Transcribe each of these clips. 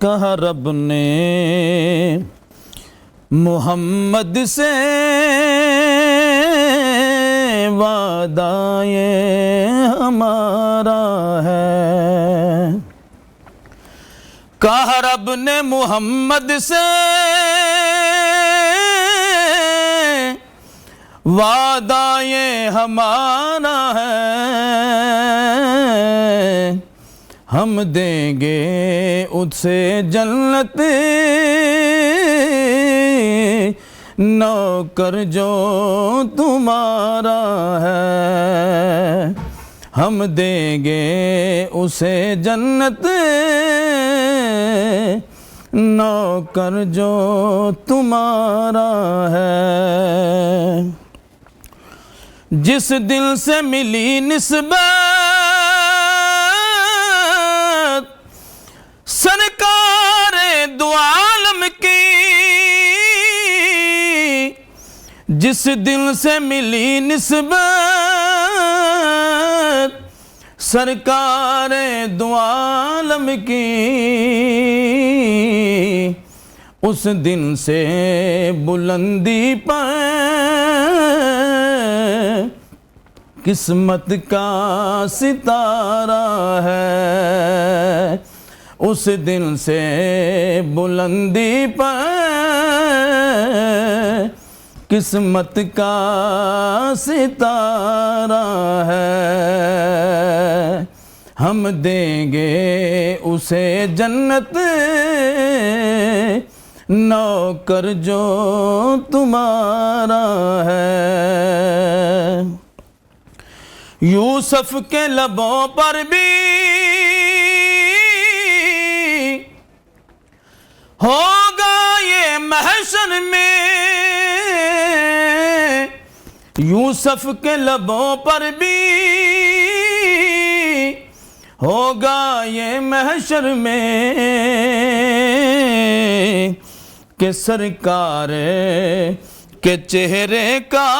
کہا رب نے محمد سے وعدہ یہ ہمارا ہے، کہا رب نے محمد سے وعدہ یہ ہمارا ہے، ہم دیں گے اس سے جنت نوکر جو تمہارا ہے، ہم دیں گے اسے جنت نوکر جو تمہارا ہے۔ جس دل سے ملی نسبت سرکار دو عالم کی، جس دل سے ملی نسبت سرکار دو عالم کی، اس دن سے بلندی پر قسمت کا ستارہ ہے، اس دن سے بلندی پر قسمت کا ستارہ ہے، ہم دیں گے اسے جنت نوکر جو تمہارا ہے۔ یوسف کے لبوں پر بھی ہوگا یہ محشر میں، یوسف کے لبوں پر بھی ہوگا یہ محشر میں کہ سرکار کے چہرے کا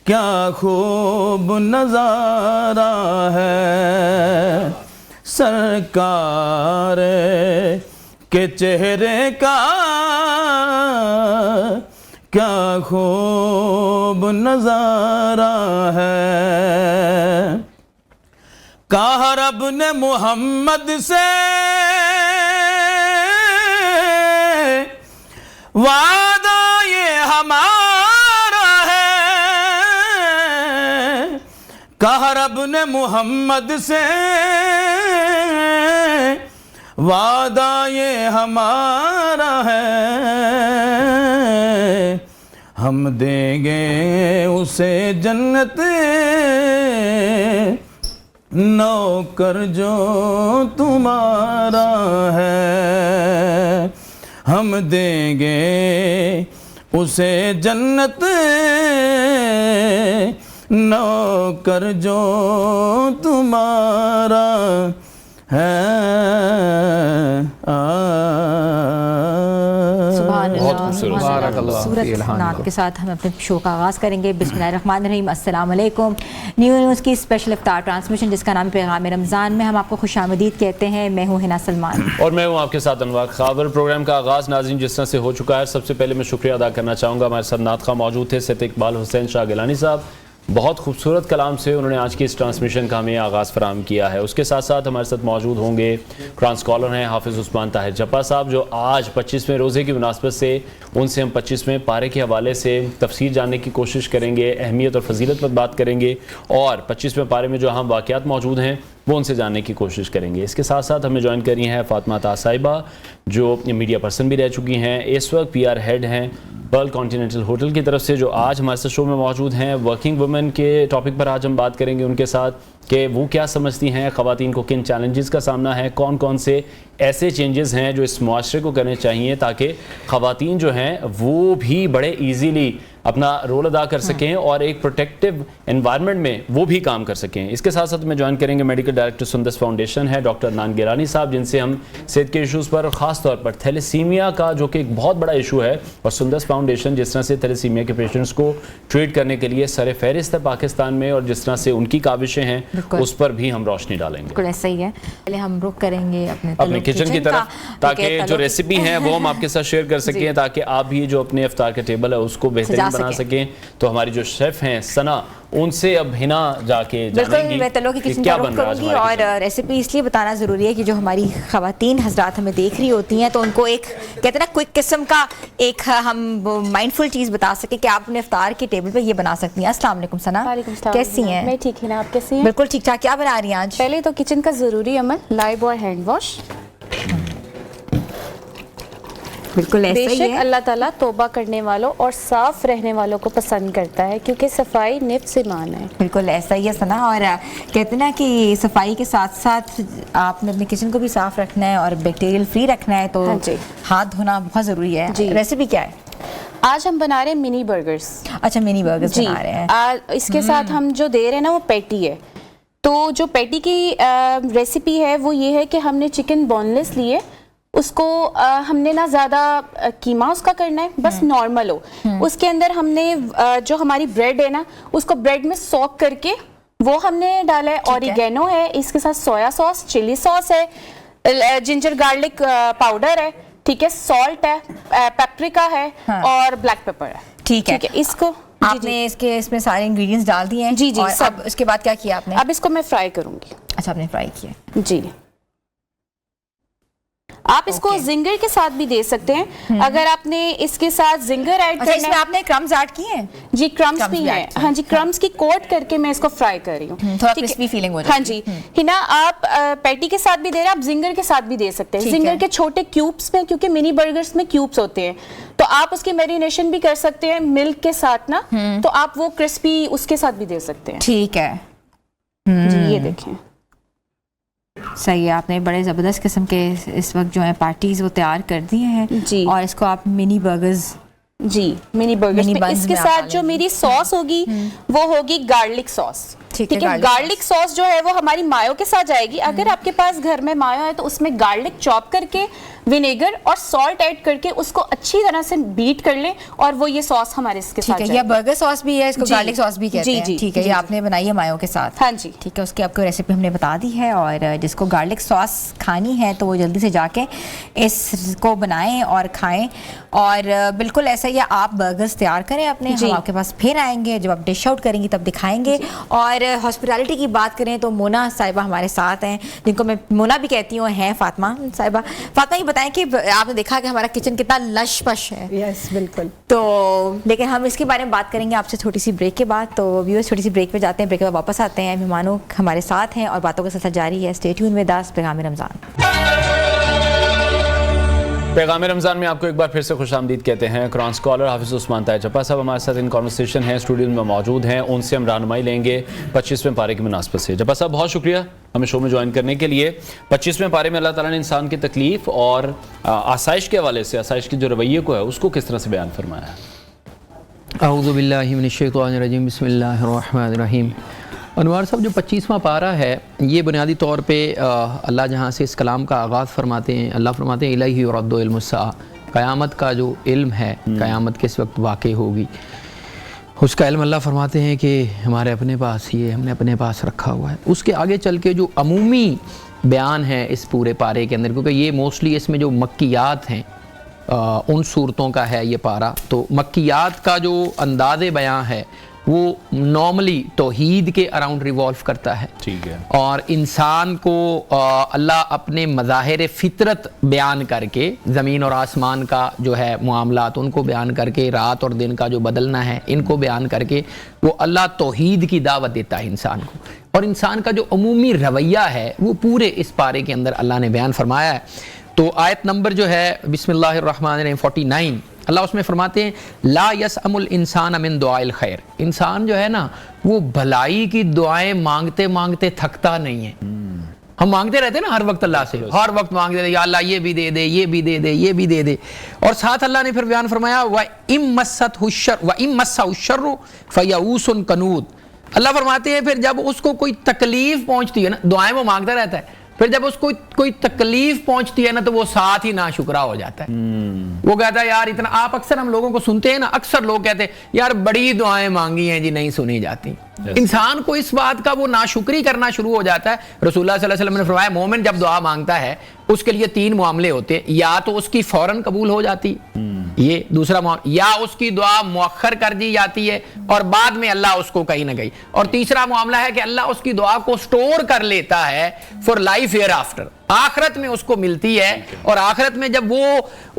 کیا خوب نظارہ ہے، سرکار کے چہرے کا کیا خوب نظارہ ہے۔ کہا رب نے محمد سے وعدہ یہ ہمارا ہے، کہا رب نے محمد سے وعدہ یہ ہمارا ہے، ہم دیں گے اسے جنت نوکر جو تمہارا ہے، ہم دیں گے اسے جنت نوکر جو تمہارا ہے۔ خوبصورت نعت کے ساتھ ہم اپنے شو کا آغاز کریں گے۔ بسم اللہ الرحمن الرحیم۔ السلام علیکم۔ نیوز کی اسپیشل افطار ٹرانسمیشن جس کا نام پیغام رمضان میں ہم آپ کو خوش آمدید کہتے ہیں۔ میں ہوں حنا سلمان اور میں ہوں آپ کے ساتھ انوار خاور۔ پروگرام کا آغاز ناظرین جس طرح سے ہو چکا ہے، سب سے پہلے میں شکریہ ادا کرنا چاہوں گا، ہمارے ساتھ نعت خواہ موجود تھے سید اقبال حسین شاہ گیلانی صاحب، بہت خوبصورت کلام سے انہوں نے آج کی اس ٹرانسمیشن کا ہمیں آغاز فراہم کیا ہے۔ اس کے ساتھ ساتھ ہمارے ساتھ موجود ہوں گے قرآن اسکالر ہیں حافظ عثمان طاہر جپا صاحب، جو آج 25ویں روزے کی مناسبت سے ان سے ہم 25ویں پارے کے حوالے سے تفسیر جاننے کی کوشش کریں گے، اہمیت اور فضیلت پر بات کریں گے، اور 25ویں پارے میں جو اہم واقعات موجود ہیں وہ ان سے جاننے کی کوشش کریں گے۔ اس کے ساتھ ساتھ ہمیں جوائن کری ہیں فاطمہ عطا صاحبہ، جو میڈیا پرسن بھی رہ چکی ہیں، اس وقت PR ہیڈ ہیں پرل کانٹیننٹل ہوٹل کی طرف سے، جو آج ہمارے ساتھ شو میں موجود ہیں۔ ورکنگ وومن کے ٹاپک پر آج ہم بات کریں گے ان کے ساتھ کہ وہ کیا سمجھتی ہیں، خواتین کو کن چیلنجز کا سامنا ہے، کون کون سے ایسے چینجز ہیں جو اس معاشرے کو کرنے چاہیے تاکہ خواتین جو ہیں وہ بھی بڑے ایزیلی اپنا رول ادا کر سکیں اور ایک پروٹیکٹیو انوائرمنٹ میں وہ بھی کام کر سکیں. اس کے ساتھ ساتھ میں جوائن کریں گے میڈیکل ڈائریکٹر سندس فاؤنڈیشن ہے ڈاکٹر عدنان گیلانی صاحب, جن سے ہم صحت کے ایشوز پر اور خاص طور پر تھیلیسیمیا کا جو کہ ایک بہت بڑا ایشو ہے, اور سندس فاؤنڈیشن جس طرح سے تھیلیسیمیا کے پیشنٹس کو ٹریٹ کرنے کے لیے سر فہرست ہے پاکستان میں, اور جس طرح سے ان کی کاوشیں ہیں اس پر بھی ہم روشنی ڈالیں گے. بالکل ایسا ہی ہے. پہلے ہم رخ کریں گے اپنے کچن کی طرف تاکہ جو ریسیپی ہیں وہ ہم آپ کے ساتھ شیئر کر سکیں, تاکہ آپ بھی جو اپنے افطار کا ٹیبل ہے اس کو بہترین بنا سکیں. تو ہماری جو شیف ہیں ثنا, ان سے اب ہنا جا کے جانیں گی میں تلو کی کچن کیا کا بن رخ رہا کروں گی. اور ریسیپی اس لیے بتانا ضروری ہے کہ جو ہماری خواتین حضرات ہمیں دیکھ رہی ہوتی ہیں تو ان کو ایک کہتے ہیں نا کوئک قسم کا ایک ہم مائنڈفل چیز بتا سکیں کہ آپ اپنے افطار کے ٹیبل پہ یہ بنا سکتی ہیں. السلام علیکم ثنا, کیسی ہیں؟ میں ٹھیک ہے نا, آپ کیسی ہیں؟ بالکل ٹھیک ٹھاک. کیا بنا رہی ہیں آج؟ پہلے تو کچن کا ضروری عمل لائب اور ہینڈ واش. بالکل ایسا بے ہی شک ہے. اللہ تعالیٰ توبہ کرنے والوں اور صاف رہنے والوں کو پسند کرتا ہے, کیونکہ صفائی نفس ایمان ہے. بالکل ایسا ہی ہے ثنا. اور کہتے ہیں نا کہ صفائی کے ساتھ ساتھ آپ نے اپنے کچن کو بھی صاف رکھنا ہے اور بیکٹیریل فری رکھنا ہے, تو ہاتھ دھونا بہت ضروری ہے. ریسیپی کیا ہے آج؟ ہم بنا رہے ہیں منی برگرز. اچھا, منی برگرز بنا رہے ہیں. اس کے ساتھ ہم جو دے رہے ہیں نا وہ پیٹی ہے. تو جو پیٹی کی ریسیپی ہے وہ یہ ہے کہ ہم نے چکن بون لیس لیے, اس کو ہم نے نہ زیادہ قیمہ اس کا کرنا ہے, بس نارمل ہو. اس کے اندر ہم نے جو ہماری بریڈ ہے نا اس کو بریڈ میں سوک کر کے وہ ہم نے ڈالا ہے. اوریگینو ہے, اس کے ساتھ سویا ساس, چلی ساس ہے, جنجر گارلک پاؤڈر ہے, ٹھیک ہے, سالٹ ہے, پیپریکا ہے اور بلیک پیپر ہے. ٹھیک ہے. اس کو آپ نے اس میں سارے انگریڈینٹس ڈال دیے ہیں؟ جی جی. اب اس کے بعد کیا کیا آپ نے؟ اب اس کو میں فرائی کروں گی. اچھا, آپ نے فرائی کیا. جی, آپ اس کو زنگر کے ساتھ بھی دے سکتے ہیں. اگر آپ نے اس کے ساتھ زنگر ایڈ کرنا ہے. اس میں آپ نے کرمز ایڈ کیے ہیں؟ جی, کرمز بھی ہیں. ہاں جی, کرمز کی کوٹ کر کے میں اس کو فرائی کر رہی ہوں. تھوڑا کرسپی فیلنگ ہو جائے. ہاں جی. ہنا, آپ پیٹی کے ساتھ بھی دے رہے ہیں, آپ زنگر کے ساتھ بھی دے سکتے ہیں. زنگر کے چھوٹے کیوبس میں, کیونکہ منی برگرز میں کیوبس ہوتے ہیں, تو آپ اس کی میرینیشن بھی کر سکتے ہیں ملک کے ساتھ نا, تو آپ وہ کرسپی اس کے ساتھ بھی دے سکتے ہیں. ٹھیک ہے جی, یہ دیکھیں صحیح ہے. آپ نے بڑے زبردست قسم کے اس وقت جو ہیں پارٹیز وہ تیار کر دیے ہیں جی, اور اس کو آپ منی برگرز, جی منی برگرز میں اس کے ساتھ جو میری ساس ہوگی وہ ہوگی گارلک ساس. ٹھیک ہے, گارلک ساس جو ہے وہ ہماری مایو کے ساتھ جائے گی. اگر آپ کے پاس گھر میں مایو ہے تو اس میں گارلک چاپ کر کے, ونیگر اور سالٹ ایڈ کر کے اس کو اچھی طرح سے بیٹ کر لیں, اور وہ یہ ساس ہمارے اس کے ساتھ جائے گی. یہ برگر ساس بھی ہے, اس کو گارلک ساس بھی کہتے ہیں. ٹھیک ہے, یہ آپ نے بنائی ہے مایو کے ساتھ. ہاں جی, ٹھیک ہے. اس کی آپ کو ریسیپی ہم نے بتا دی ہے, اور جس کو گارلک ساس کھانی ہے تو وہ جلدی سے جا کے اس کو بنائیں اور کھائیں. اور بالکل ایسا ہی آپ برگرز تیار کریں اپنے, ہم آپ کے پاس پھر آئیں گے جب آپ ڈش آؤٹ کریں گی تب دکھائیں گے. اور ہاسپٹیلٹی کی بات کریں تو مونا صاحبہ ہمارے ساتھ ہیں, جن کو میں مونا بھی کہتی ہوں, ہیں فاطمہ صاحبہ. فاطمہ یہ بتائیں کہ آپ نے دیکھا کہ ہمارا کچن کتنا لش پش ہے. یس بالکل. تو لیکن ہم اس کے بارے میں بات کریں گے آپ سے چھوٹی سی بریک کے بعد. تو ویورز چھوٹی سی بریک پہ جاتے ہیں, بریک کے بعد واپس آتے ہیں. مہمانوں ہمارے ساتھ ہیں اور باتوں کا سلسلہ جاری ہے. اسٹے ٹیون ود اس, پیغام رمضان. پیغام رمضان میں آپ کو ایک بار پھر سے خوش آمدید کہتے ہیں. قرآن اسکالر حافظ عثمان طاہر جپا صاحب ہمارے ساتھ ان کانورسیشن ہے, اسٹوڈیو میں موجود ہیں. ان سے ہم رہنمائی لیں گے 25ویں پارے کی مناسبت سے. جپا صاحب بہت شکریہ ہمیں شو میں جوائن کرنے کے لیے. 25ویں پارے میں اللہ تعالیٰ نے انسان کی تکلیف اور آسائش کے حوالے سے, آسائش کے جو رویے کو ہے اس کو کس طرح سے بیان فرمایا ہے؟ اعوذ باللہ من الشیطان الرجیم, بسم اللہ الرحمن الرحیم. انوار صاحب, جو 25واں پارہ ہے یہ بنیادی طور پہ اللہ جہاں سے اس کلام کا آغاز فرماتے ہیں, اللہ فرماتے ہیں الیہ یرد علم الساعہ, قیامت کا جو علم ہے, قیامت کس وقت واقع ہوگی, اس کا علم اللہ فرماتے ہیں کہ ہمارے اپنے پاس ہی ہے, ہم نے اپنے پاس رکھا ہوا ہے. اس کے آگے چل کے جو عمومی بیان ہے اس پورے پارے کے اندر, کیونکہ یہ موسٹلی اس میں جو مکیات ہیں ان صورتوں کا ہے یہ پارہ, تو مکیات کا جو انداز بیان ہے وہ نارملی توحید کے اراؤنڈ ریوالو کرتا ہے. ٹھیک ہے. اور انسان کو اللہ اپنے مظاہر فطرت بیان کر کے, زمین اور آسمان کا جو ہے معاملات ان کو بیان کر کے, رات اور دن کا جو بدلنا ہے ان کو بیان کر کے وہ اللہ توحید کی دعوت دیتا ہے انسان کو. اور انسان کا جو عمومی رویہ ہے وہ پورے اس پارے کے اندر اللہ نے بیان فرمایا ہے. تو آیت نمبر جو ہے بسم اللہ الرحمن الرحیم 49, اللہ اس میں فرماتے ہیں لا یسأم الانسان من دعاء الخیر. انسان جو ہے نا وہ بھلائی کی دعائیں مانگتے مانگتے تھکتا نہیں ہے. ہم مانگتے رہتے ہیں نا ہر وقت اللہ سے، ہر وقت مانگتے رہتے یا اللہ یہ بھی دے دے، یہ بھی دے دے، یہ بھی دے دے. اور ساتھ اللہ نے پھر بیان فرمایا وَإِن مَسَّهُ الشَّرُّ فَيَئُوسٌ قَنُوطٌ. اللہ فرماتے ہیں پھر جب اس کو کوئی تکلیف پہنچتی ہے نا، دعائیں وہ مانگتا رہتا ہے، پھر جب اس کو کوئی تکلیف پہنچتی ہے نا تو وہ ساتھ ہی ناشکرا ہو جاتا ہے. وہ کہتا ہے یار اتنا، آپ اکثر ہم لوگوں کو سنتے ہیں نا، اکثر لوگ کہتے ہیں یار بڑی دعائیں مانگی ہیں جی نہیں سنی جاتی. انسان کو اس بات کا وہ ناشکری کرنا شروع ہو جاتا ہے. رسول اللہ صلی اللہ علیہ وسلم نے فرمایا مومن جب دعا مانگتا ہے اس کے لیے 3 معاملے ہوتے ہیں، یا تو اس کی فوراً قبول ہو جاتی، یہ دوسرا معاملہ، یا اس کی دعا مؤخر کر دی جاتی ہے اور بعد میں اللہ اس کو کہیں نہ کہیں، اور تیسرا معاملہ ہے کہ اللہ اس کی دعا کو سٹور کر لیتا ہے فار لائف ایئر آفٹر، آخرت میں اس کو ملتی ہے. اور آخرت میں جب وہ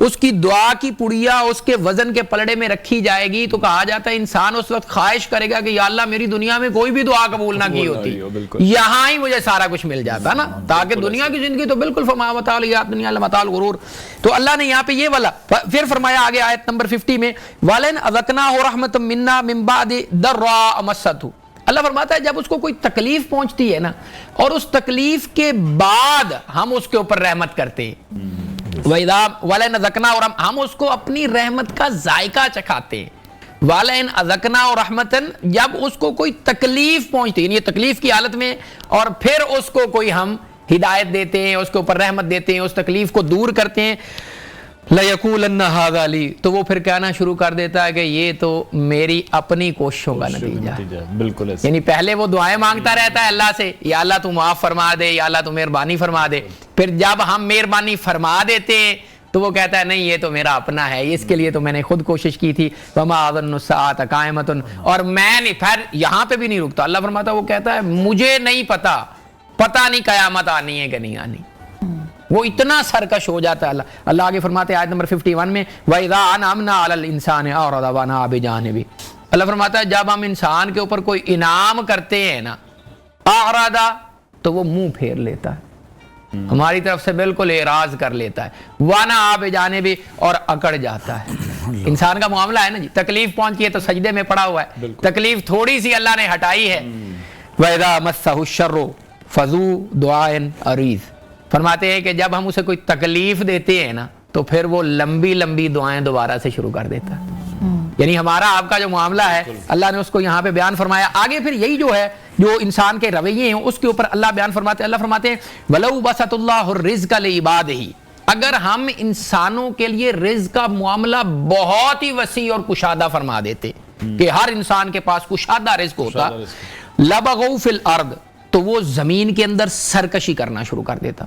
اس کی دعا کی پڑیا اس کے وزن کے پلڑے میں رکھی جائے گی تو کہا جاتا ہے انسان اس وقت خواہش کرے گا کہ یا اللہ میری دنیا میں کوئی بھی دعا قبول نہ کی ہوتی، یہاں ہی مجھے سارا کچھ مل جاتا نا، تاکہ دنیا کی زندگی تو بالکل فرما وتعالیٰ دنیا متاع الغرور. تو اللہ نے یہاں پہ یہ والا پھر فرمایا آگے آیت نمبر 50 میں وَلَنْ أَذَقْنَاهُ رَحْمَةً مِنَّا مِنْ بَعْدِ ضَرَّاءَ مَسَّتْهُ. اللہ فرماتا ہے جب اس کو کوئی تکلیف پہنچتی ہے نا اور اس تکلیف کے بعد ہم اس کے اوپر رحمت کرتے ہیں، وَلَنْ أَذَقْنَاهُ، اور ہم اس کو اپنی رحمت کا ذائقہ چکھاتے ہیں. وَلَنْ أَذَقْنَاهُ رَحْمَةً، جب اس کو کوئی تکلیف پہنچتی ہے یعنی تکلیف کی حالت میں، اور پھر اس کو کوئی ہم ہدایت دیتے ہیں، اس کے اوپر رحمت دیتے ہیں، اس تکلیف کو دور کرتے ہیں، لَيَقُولَنَّ هَذَا لِي، تو وہ پھر کہنا شروع کر دیتا ہے کہ یہ تو میری اپنی کوششوں کا نتیجہ ہے. بالکل ایسا. یعنی پہلے وہ دعائیں مانگتا رہتا ہے اللہ سے، یا اللہ تو معاف فرما دے، یا اللہ تو مہربانی فرما دے. پھر جب ہم مہربانی فرما دیتے ہیں تو وہ کہتا ہے نہیں یہ تو میرا اپنا ہے، اس کے لیے تو میں نے خود کوشش کی تھی. وَمَا أَظُنُّ السَّاعَةَ قَائِمَةٌ، اور میں نہیں، پھر یہاں پہ بھی نہیں رکتا. اللہ فرماتا ہے وہ کہتا ہے مجھے نہیں پتہ نہیں قیامت آنی ہے کہ نہیں آنی. وہ اتنا سرکش ہو جاتا ہے. اللہ آگے فرماتے ہیں آیت نمبر 51 میں وَإِذَا أَنْعَمْنَا عَلَى الْإِنسَانِ أَعْرَضَ وَنَأَىٰ بِجَانِبِهِ. اللہ فرماتا ہے جب ہم انسان کے اوپر کوئی انعام کرتے ہیں نا، أَعْرَضَ، تو وہ منہ پھیر لیتا ہے، ہماری طرف سے بالکل اعراض کر لیتا ہے. وَنَأَىٰ بِجَانِبِهِ، اور اکڑ جاتا ہے. انسان کا معاملہ ہے نا جی، تکلیف پہنچی ہے تو سجدے میں پڑا ہوا ہے، تکلیف تھوڑی سی اللہ نے ہٹائی ہے. وَإِذَا مَسَّهُ الشَّرُّ فَذُو دُعَاءٍ عَرِيضٍ. فرماتے ہیں کہ جب ہم اسے کوئی تکلیف دیتے ہیں نا تو پھر وہ لمبی لمبی دعائیں دوبارہ سے شروع کر دیتا ہے. یعنی ہمارا آپ کا جو معاملہ ہے اللہ نے اس کو یہاں پہ بیان فرمایا. آگے پھر یہی جو ہے جو انسان کے رویے ہیں اس کے اوپر اللہ بیان فرماتے ہیں. اللہ فرماتے ہیں وَلَوْ بَسَطَ اللَّهُ الرِّزْقَ لِعِبَادِهِ، اگر ہم انسانوں کے لیے رزق کا معاملہ بہت ہی وسیع اور کشادہ فرما دیتے کہ ہر انسان کے پاس کشادہ رزق ہوتا، لَبَغَوْا فِي الْأَرْضِ، تو وہ زمین کے اندر سرکشی کرنا شروع کر دیتا.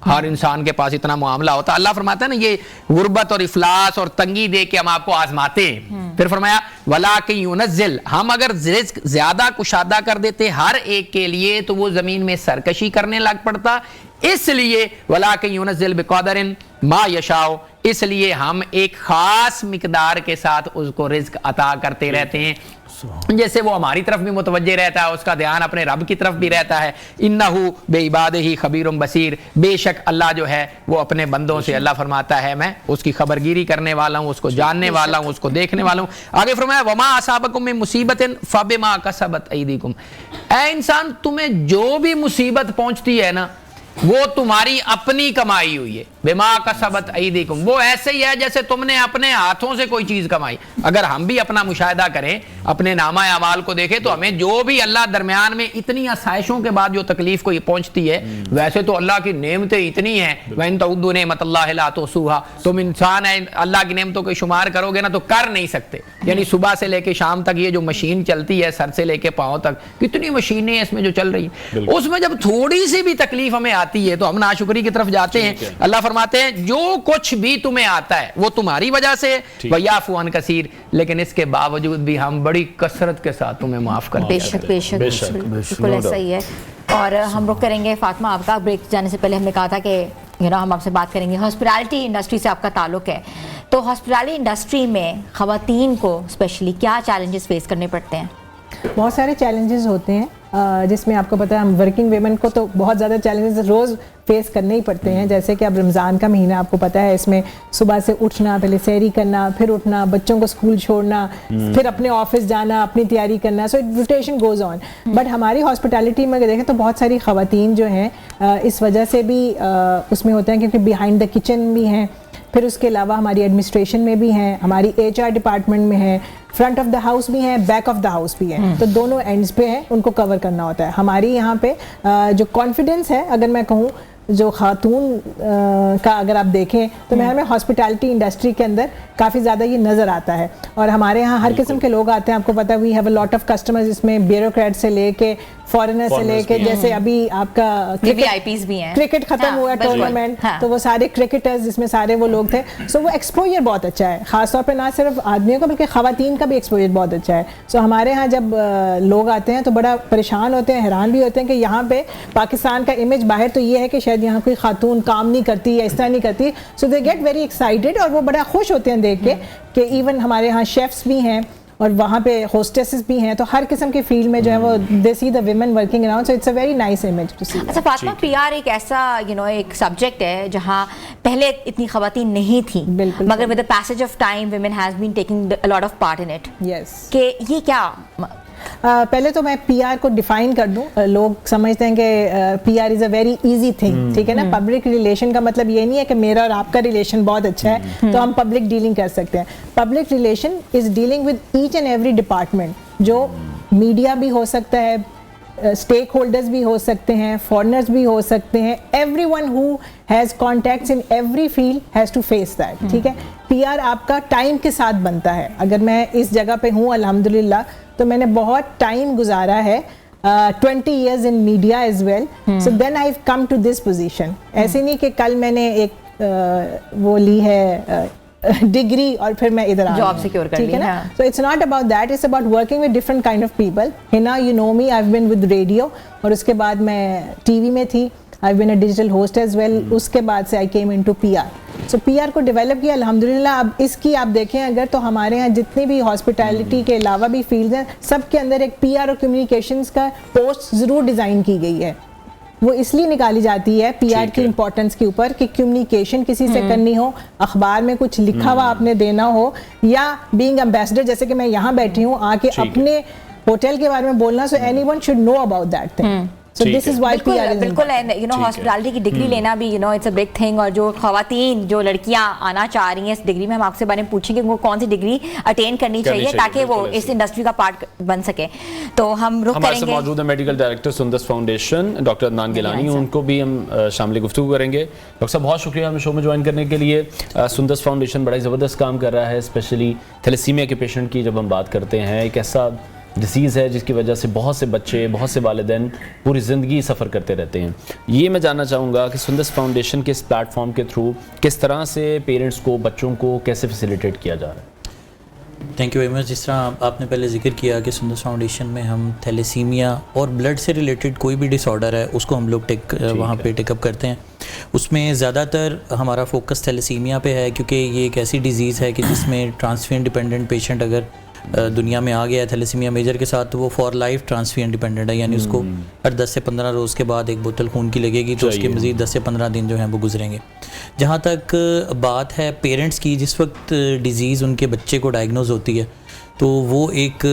ہر انسان کے پاس اتنا معاملہ ہوتا. اللہ فرماتا ہے نا یہ غربت اور افلاس اور تنگی دے کے ہم آپ کو آزماتے ہیں. پھر فرمایا وَلَٰكِن يُنَزِّلُ، ہم اگر رزق زیادہ کشادہ کر دیتے ہر ایک کے لیے تو وہ زمین میں سرکشی کرنے لگ پڑتا. اس لیے وَلَٰكِن يُنَزِّلُ بِقَدَرٍ مَا يَشَاءُ، اس لیے ہم ایک خاص مقدار کے ساتھ اس کو رزق عطا کرتے رہتے ہیں، جیسے وہ ہماری طرف بھی متوجہ رہتا ہے، اس کا دھیان اپنے رب کی طرف بھی رہتا ہے. انہو بعبادہ خبیر بصیر، بے شک اللہ جو ہے وہ اپنے بندوں سے، اللہ فرماتا ہے میں اس کی خبرگیری کرنے والا ہوں، اس کو جاننے والا ہوں، اس کو دیکھنے والا ہوں. آگے فرمایا وما اصابکم من مصیبت فبما کسبت ایدیکم، اے انسان تمہیں جو بھی مصیبت پہنچتی ہے نا وہ تمہاری اپنی کمائی ہوئی ہے. بما کسبت ایدیکم، وہ ایسے ہی ہے جیسے تم نے اپنے ہاتھوں سے کوئی چیز کمائی. اگر ہم بھی اپنا مشاہدہ کریں، اپنے نامہ اعمال کو دیکھیں تو ہمیں جو بھی اللہ درمیان میں اتنی آسائشوں کے بعد جو تکلیف کو یہ پہنچتی ہے، ویسے تو اللہ کی نعمتیں اتنی ہیں، وَإِن تَعُدُّوا نِعْمَتَ اللَّهِ لَا تُحْصُوهَا، تم انسان ہے اللہ کی نعمتوں کو شمار کرو گے نا تو کر نہیں سکتے. یعنی صبح سے لے کے شام تک یہ جو مشین چلتی ہے سر سے لے کے پاؤں تک، کتنی مشینیں اس میں جو چل رہی ہیں، اس میں جب تھوڑی سی بھی تکلیف ہمیں آتی ہے تو ہم ناشکری کی طرف جاتے ہیں. اللہ فرماتے ہیں جو کچھ بھی تمہیں آتا ہے وہ تمہاری وجہ سے وَيَعْفُو عَنْ كَثِيرٍ، لیکن اس کے باوجود بھی ہم بڑی کثرت کے ساتھ تمہیں معاف کرتے ہیں. بے شک بالکل ایسا ہی ہے. اور ہم رخ کریں گے فاطمہ آپ کا، بریک جانے سے پہلے ہم نے کہا تھا کہ ہم آپ سے بات کریں گے. ہاسپٹیلٹی انڈسٹری سے آپ کا تعلق ہے، تو ہاسپٹیلٹی انڈسٹری میں خواتین کو اسپیشلی کیا چیلنجز فیس کرنے پڑتے ہیں؟ بہت سارے چیلنجز ہوتے ہیں. جس میں آپ کو پتہ ہے ہم ورکنگ ویمن کو تو بہت زیادہ چیلنجز روز فیس کرنے ہی پڑتے ہیں. جیسے کہ اب رمضان کا مہینہ آپ کو پتہ ہے, اس میں صبح سے اٹھنا, پہلے سحری کرنا, پھر اٹھنا, بچوں کو اسکول چھوڑنا, پھر اپنے آفس جانا, اپنی تیاری کرنا, سو روٹیشن گوز آن. بٹ ہماری ہاسپٹیلٹی میں اگر دیکھیں تو بہت ساری خواتین جو ہیں اس وجہ سے بھی اس میں ہوتے ہیں کیونکہ بیہائنڈ دا کچن بھی ہیں, پھر اس کے علاوہ ہماری ایڈمنسٹریشن میں بھی ہیں, ہماری HR ڈپارٹمنٹ میں ہیں, فرنٹ آف دا ہاؤس بھی ہیں, بیک آف دا ہاؤس بھی ہیں, تو دونوں اینڈز پہ ہیں, ان کو کور کرنا ہوتا ہے. ہماری یہاں پہ جو کانفیڈنس ہے اگر میں کہوں جو خاتون کا اگر آپ دیکھیں تو میں ہمیں ہاسپٹیلٹی انڈسٹری کے اندر کافی زیادہ یہ نظر آتا ہے. اور ہمارے یہاں ہر قسم کے لوگ آتے ہیں, آپ کو پتہ ہے we have a lot of customers, اس میں بیوروکریٹ سے لے کے فارنر سے لے کے, جیسے ابھی آپ کا VIPs بھی ہیں, کرکٹ ختم ہوا ٹورنامنٹ, تو وہ سارے کرکٹرز جس میں سارے وہ لوگ تھے, سو وہ ایکسپوجر بہت اچھا ہے, خاص طور پہ نہ صرف آدمیوں کا بلکہ خواتین کا بھی ایکسپوجر بہت اچھا ہے. سو ہمارے ہاں جب لوگ آتے ہیں تو بڑا پریشان ہوتے ہیں, حیران بھی ہوتے ہیں کہ یہاں پہ پاکستان کا امیج باہر تو یہ ہے کہ شاید یہاں کوئی خاتون کام نہیں کرتی یا اس طرح نہیں کرتی, سو دے گیٹ ویری ایکسائٹیڈ, اور وہ بڑا خوش ہوتے ہیں دیکھ کے کہ ایون ہمارے یہاں شیفس بھی ہیں اور وہاں پہ ہوسٹسز بھی ہیں, تو ہر قسم کی فیلڈ میں جو ہے وہ they see the women working around, so it's a very nice image to see. اچھا فاطمہ, PR ایک ایسا ایک سبجیکٹ ہے جہاں پہلے اتنی خواتین نہیں تھیں, مگر with the passage of time women has been taking a lot of part in it. یس, کہ یہ کیا پہلے تو میں PR کو ڈیفائن کر دوں. لوگ سمجھتے ہیں کہ PR is a very easy thing, ٹھیک ہے نا. پبلک ریلیشن کا مطلب یہ نہیں ہے کہ میرا اور آپ کا ریلیشن بہت اچھا ہے تو ہم پبلک ڈیلنگ کر سکتے ہیں. Public relation is dealing with each and every department, جو میڈیا بھی ہو سکتا ہے, اسٹیک ہولڈرز بھی ہو سکتے ہیں, فارنرز بھی ہو سکتے ہیں, every one who has contacts in every field has to face that, ٹھیک ہے. PR آپ کا ٹائم کے ساتھ بنتا ہے. اگر میں اس جگہ پہ ہوں الحمدللہ تو میں نے بہت ٹائم گزارا ہے, 20 years in media as well, so then I've come to this position. ایسے نہیں کہ کل میں نے ایک وہ لی ہے ڈگری اور پھر میں ادھر جاب سیکیور کر لی, ہاں. So it's not about that, it's about working with different kind of people. Hina, you know me, I've been with radio, اور اس کے بعد میں TV میں تھی, I've been a digital host as well. اس کے بعد سے I came into PR. So PR کو ڈیولپ کیا الحمدللہ. اب اس کی آپ دیکھیں اگر تو ہمارے یہاں جتنی بھی ہاسپٹیلٹی کے علاوہ بھی فیلڈ ہیں, سب کے اندر ایک PR اور کمیونیکیشنز کا پوسٹ ضرور ڈیزائن کی گئی ہے. وہ اس لیے نکالی جاتی ہے PR کی امپورٹنس کے اوپر کہ کمیونیکیشن کسی سے کرنی ہو, اخبار میں کچھ لکھا ہوا آپ نے دینا ہو, یا بینگ ایمبیسڈر جیسے کہ میں یہاں بیٹھی ہوں آ کے اپنے ہوٹل کے بارے میں بولنا, so anyone should know about that thing. So this is why PR is بالکل ہاسپٹالٹی کی ڈگری لینا بھی اٹس اے بگ تھنگ. اور جو خواتین جو لڑکیاں آنا چاہ رہی ہیں اس ڈگری میں, ہم آپ سے بارے میں پوچھیں کہ وہ کون سی ڈگری اٹین کرنی چاہیے تاکہ وہ اس انڈسٹری کا پارٹ بن سکے. تو ہم رخ کریں گے, ہمارے ساتھ موجود ہیں میڈیکل ڈائریکٹر سندس فاؤنڈیشن ڈاکٹر عدنان گیلانی, ان کو بھی ہم شامل گفتگو کریں گے. ڈاکٹر صاحب بہت شکریہ ہمیں شو میں جوائن کرنے کے لیے. سندس فاؤنڈیشن بڑا ہی زبردست کام کر رہا ہے, اسپیشلی تھیلیسیمیا کے پیشنٹ کی جب ہم بات کرتے ہیں, ایک ایسا ڈیزیز ہے جس کی وجہ سے بہت سے بچے, بہت سے والدین پوری زندگی سفر کرتے رہتے ہیں. یہ میں جاننا چاہوں گا کہ سندس فاؤنڈیشن کے اس پلیٹ فارم کے تھرو کس طرح سے پیرنٹس کو, بچوں کو کیسے فیسیلیٹیٹ کیا جا رہا ہے؟ Thank you very much. جس طرح آپ نے پہلے ذکر کیا کہ سندس فاؤنڈیشن میں ہم تھیلیسیمیا اور بلڈ سے ریلیٹڈ کوئی بھی ڈس آرڈر ہے اس کو ہم لوگ وہاں پہ ٹیک اپ کرتے ہیں. اس میں زیادہ تر ہمارا فوکس تھیلیسیمیا پہ ہے, کیونکہ یہ ایک ایسی ڈیزیز ہے کہ جس میں ٹرانسفیوژن ڈپینڈنٹ پیشنٹ اگر دنیا میں آ گیا ہے تھیلیسیمیا میجر کے ساتھ, تو وہ فار لائف ٹرانسفیوژن ڈپینڈنٹ ہے, یعنی اس کو ہر 10 سے 15 روز کے بعد ایک بوتل خون کی لگے گی, تو اس کے مزید 10 سے 15 دن جو ہیں وہ گزریں گے. جہاں تک بات ہے پیرنٹس کی, جس وقت ڈیزیز ان کے بچے کو ڈائگنوز ہوتی ہے تو وہ ایک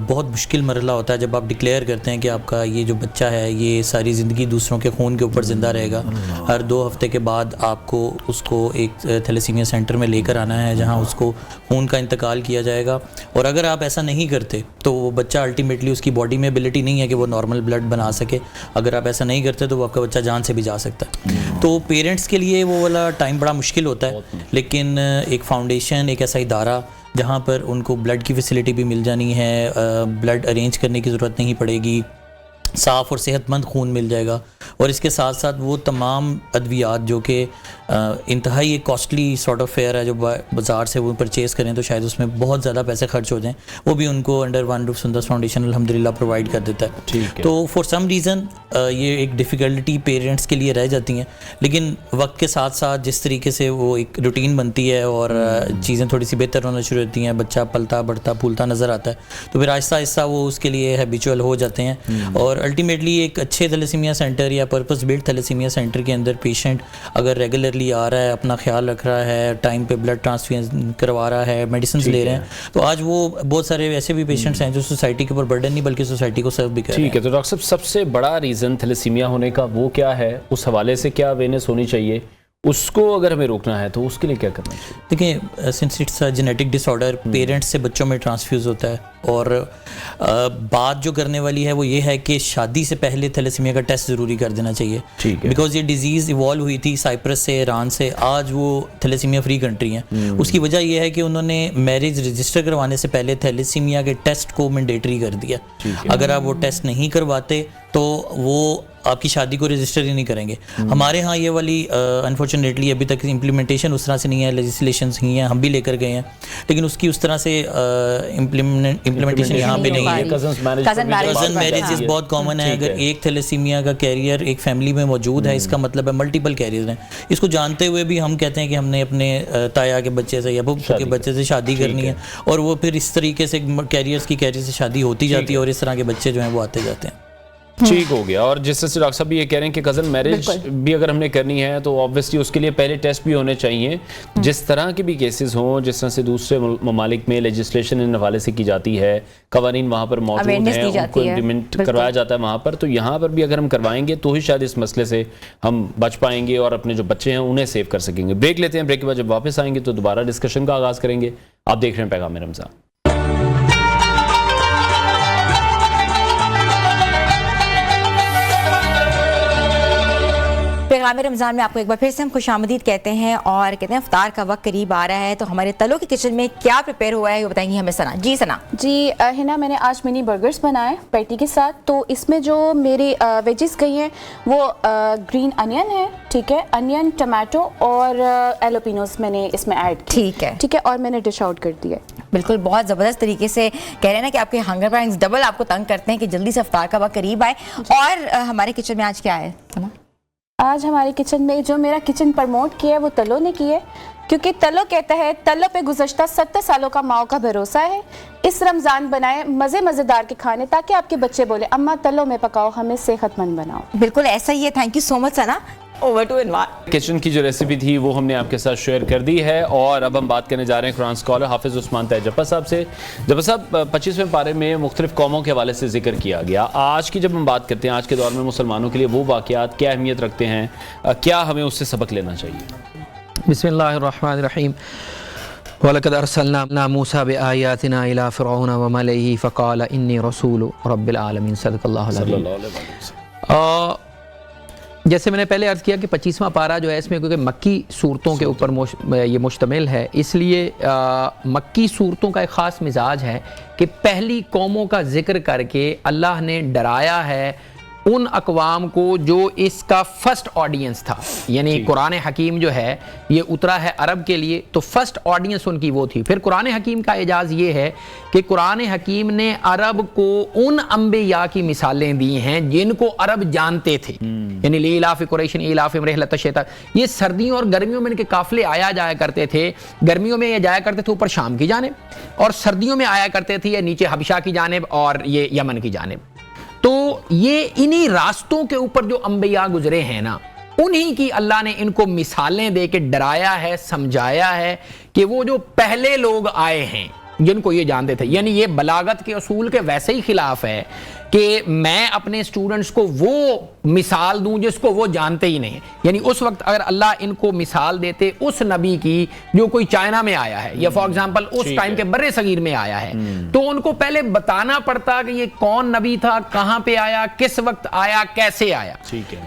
بہت مشکل مرحلہ ہوتا ہے جب آپ ڈکلیئر کرتے ہیں کہ آپ کا یہ جو بچہ ہے یہ ساری زندگی دوسروں کے خون کے اوپر زندہ رہے گا. ہر 2 ہفتے کے بعد آپ کو اس کو ایک تھیلیسیمیا سینٹر میں لے کر آنا ہے جہاں اس کو خون کا انتقال کیا جائے گا. اور اگر آپ ایسا نہیں کرتے تو وہ بچہ الٹیمیٹلی اس کی باڈی میں ایبلٹی نہیں ہے کہ وہ نارمل بلڈ بنا سکے. اگر آپ ایسا نہیں کرتے تو وہ آپ کا بچہ جان سے بھی جا سکتا ہے. تو پیرنٹس کے لیے وہ والا ٹائم بڑا مشکل ہوتا ہے, لیکن ایک فاؤنڈیشن, ایک ایسا ادارہ جہاں پر ان کو بلڈ کی فیسلٹی بھی مل جانی ہے, بلڈ ارینج کرنے کی ضرورت نہیں پڑے گی, صاف اور صحت مند خون مل جائے گا. اور اس کے ساتھ ساتھ وہ تمام ادویات جو کہ انتہائی ایک کاسٹلی سارٹ آف فیئر ہے جو بازار سے وہ پرچیز کریں تو شاید اس میں بہت زیادہ پیسے خرچ ہو جائیں, وہ بھی ان کو انڈر ون روف سندس فاؤنڈیشن الحمدللہ پرووائڈ کر دیتا ہے. تو فار سم ریزن یہ ایک ڈیفیکلٹی پیرنٹس کے لیے رہ جاتی ہیں, لیکن وقت کے ساتھ ساتھ جس طریقے سے وہ ایک روٹین بنتی ہے اور چیزیں تھوڑی سی بہتر ہونا شروع ہوتی ہیں, بچہ پلتا بڑھتا پھولتا نظر آتا ہے, تو پھر آہستہ آہستہ وہ اس کے لیے ہیبیچول ہو جاتے ہیں. اور الٹیمیٹلی ایک اچھے تھیلیسیمیا سینٹر یا پرپز بلڈ تھیلیسیمیا سینٹر کے اندر پیشنٹ اگر ریگولرلی آ رہا ہے, اپنا خیال رکھ رہا ہے, ٹائم پہ بلڈ ٹرانسفیوژن کروا رہا ہے, میڈیسنز لے رہے ہیں, تو آج وہ بہت سارے ایسے بھی پیشنٹس ہیں جو سوسائٹی کے اوپر برڈن نہیں بلکہ سوسائٹی کو سرو بھی کر رہے ہیں. ٹھیک ہے, تو ڈاکٹر صاحب سب سے بڑا ریزن تھیلیسیمیا ہونے کا وہ کیا ہے, اس حوالے سے کیا اویئرنیس ہونی چاہیے, اس کو اگر ہمیں روکنا ہے تو اس کے لیے کیا کرنا چاہیے؟ دیکھیں, since it's genetic disorder parents سے بچوں میں ٹرانسفیوز ہوتا ہے, اور بات جو کرنے والی ہے وہ یہ ہے کہ شادی سے پہلے تھیلیسیمیا کا ٹیسٹ ضروری کر دینا چاہیے, بیکاز یہ ڈیزیز ایوالو ہوئی تھی سائپرس سے, ایران سے, آج وہ تھیلیسیمیا فری کنٹری ہیں. اس کی وجہ یہ ہے کہ انہوں نے میرج رجسٹر کروانے سے پہلے تھیلیسیمیا کے ٹیسٹ کو مینڈیٹری کر دیا. اگر آپ وہ ٹیسٹ نہیں کرواتے تو وہ آپ کی شادی کو رجسٹر ہی نہیں کریں گے. ہمارے ہاں یہ والی انفارچونیٹلی ابھی تک امپلیمنٹیشن اس طرح سے نہیں ہے, لیجسلیشنز ہی ہیں, ہم بھی لے کر گئے ہیں, لیکن اس کی اس طرح سے امپلیمنٹیشن یہاں پہ نہیں ہے. کزن میرجز بہت کامن ہے. اگر ایک تھیلیسیمیا کا کیریئر ایک فیملی میں موجود ہے, اس کا مطلب ہے ملٹیپل کیریئر ہیں. اس کو جانتے ہوئے بھی ہم کہتے ہیں کہ ہم نے اپنے تایا کے بچے سے یا پھپھو کے بچے سے شادی کرنی ہے, اور وہ پھر اس طریقے سے کیریئر سے شادی ہوتی جاتی ہے, اور اس طرح کے بچے جو ہیں وہ آتے جاتے ہیں. ٹھیک ہو گیا. اور جس طرح سے ڈاکٹر صاحب بھی یہ کہہ رہے ہیں کہ کزن میرج بھی اگر ہم نے کرنی ہے تو آبویسلی اس کے لیے پہلے ٹیسٹ بھی ہونے چاہیے. جس طرح کے بھی کیسز ہوں, جس طرح سے دوسرے ممالک میں لیجسلیشن ان حوالے سے کی جاتی ہے, قوانین وہاں پر موجود ہیں, ان کو امپلیمنٹ کروایا جاتا ہے وہاں پر, تو یہاں پر بھی اگر ہم کروائیں گے تو ہی شاید اس مسئلے سے ہم بچ پائیں گے اور اپنے جو بچے ہیں انہیں سیو کر سکیں گے. بریک لیتے ہیں, بریک کے بعد جب واپس آئیں گے تو دوبارہ ڈسکشن کا آغاز کریں گے. آپ دیکھ رہے ہیں پیغام رمضان. پیغام رمضان میں آپ کو ایک بار پھر سے ہم خوش آمدید کہتے ہیں, اور کہتے ہیں افطار کا وقت قریب آ رہا ہے, تو ہمارے تلوں کی کچن میں کیا پریپیئر ہوا ہے یہ بتائیں گی ہمیں ثنا. جی ثنا. جی ہنا, میں نے آج منی برگرز بنائے پیٹی کے ساتھ. تو اس میں جو میری ویجز گئی ہیں وہ گرین انین ہے, ٹھیک ہے, انین, ٹمیٹو اور ایلوپینوز میں نے اس میں ایڈ کی. ٹھیک ہے, اور میں نے ڈش آؤٹ کر دیا. بالکل بہت زبردست طریقے سے کہہ رہے ہیں نا کہ آپ کے ہنگر پینس ڈبل آپ کو تنگ کرتے ہیں کہ جلدی سے افطار کا وقت قریب آئے. اور ہمارے کچن میں آج کیا ہے ثنا؟ آج ہمارے کچن میں جو میرا کچن پرموٹ کیا ہے وہ تلو نے کی ہے, کیونکہ تلو کہتا ہے تلو پہ گزشتہ 70 سالوں کا ماؤں کا بھروسہ ہے. اس رمضان بنائے مزیدار کے کھانے تاکہ آپ کے بچے بولے اماں تلو میں پکاؤ, ہمیں صحت مند بناؤ. بالکل ایسا ہی ہے. Thank you so much Sana. Over to Anwar. Kitchen کی جو ریسیپی تھی وہ ہم نے آپ کے ساتھ شیئر کر دی ہے, اور اب ہم بات کرنے جا رہے ہیں قرآن اسکالر حافظ عثمان طاہر جپا صاحب سے. جپا صاحب, 25ویں پارے میں مختلف قوموں کے حوالے سے ذکر کیا گیا. آج کی جب ہم بات کرتے ہیں, آج کے دور میں مسلمانوں کے لیے وہ واقعات کیا اہمیت رکھتے ہیں, کیا ہمیں اس سے سبق لینا چاہیے؟ بسم اللہ الرحمن الرحیم. وَلَقَدْ أَرْسَلْنَا مُوسَىٰ بِآيَاتِنَا إِلَىٰ فِرْعَوْنَ وَمَلَئِهِ فَقَالَ إِنِّي رَسُولُ رَبِّ الْعَالَمِينَ. صدق اللہ العظیم. جیسے میں نے پہلے عرض کیا کہ 25واں پارہ جو ہے اس میں کیونکہ مکی صورتوں کے اوپر یہ مشتمل ہے, اس لیے مکی صورتوں کا ایک خاص مزاج ہے کہ پہلی قوموں کا ذکر کر کے اللہ نے ڈرایا ہے ان اقوام کو جو اس کا فرسٹ آڈینس تھا. یعنی قرآن حکیم جو ہے یہ اترا ہے عرب کے لیے, تو فرسٹ آڈینس ان کی وہ تھی. پھر قرآن حکیم کا اعجاز یہ ہے کہ قرآن حکیم نے عرب کو ان انبیاء کی مثالیں دی ہیں جن کو عرب جانتے تھے. یعنی لیلاف قریش ایلافہم رحلۃ الشتاء, یہ سردیوں اور گرمیوں میں ان کے قافلے آیا جایا کرتے تھے. گرمیوں میں یہ جایا کرتے تھے اوپر شام کی جانب, اور سردیوں میں آیا کرتے تھے یہ نیچے حبشہ کی جانب اور یہ یمن کی جانب. تو یہ انہی راستوں کے اوپر جو انبیاء گزرے ہیں نا, انہی کی اللہ نے ان کو مثالیں دے کے ڈرایا ہے, سمجھایا ہے کہ وہ جو پہلے لوگ آئے ہیں جن کو یہ جانتے تھے. یعنی یہ بلاغت کے اصول کے ویسے ہی خلاف ہے کہ میں اپنے اسٹوڈنٹس کو وہ مثال دوں جس کو وہ جانتے ہی نہیں. یعنی اس وقت اگر اللہ ان کو مثال دیتے اس نبی کی جو کوئی چائنا میں آیا ہے یا فار ایگزامپل اس ٹائم کے برے صغیر میں آیا ہے, تو ان کو پہلے بتانا پڑتا کہ یہ کون نبی تھا, کہاں پہ آیا, کس وقت آیا, کیسے آیا.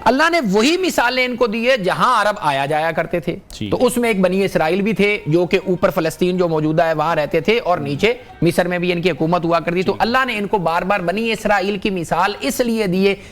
اللہ نے وہی مثالیں ان کو دی ہے جہاں عرب آیا جایا کرتے تھے. تو اس میں ایک بنی اسرائیل بھی تھے جو کہ اوپر فلسطین جو موجودہ ہے وہاں رہتے تھے, اور نیچے مصر میں بھی ان کی حکومت ہوا کرتی. تو اللہ نے ان کو بار بار بنی اسرائیل کی مثال اس لیے دیے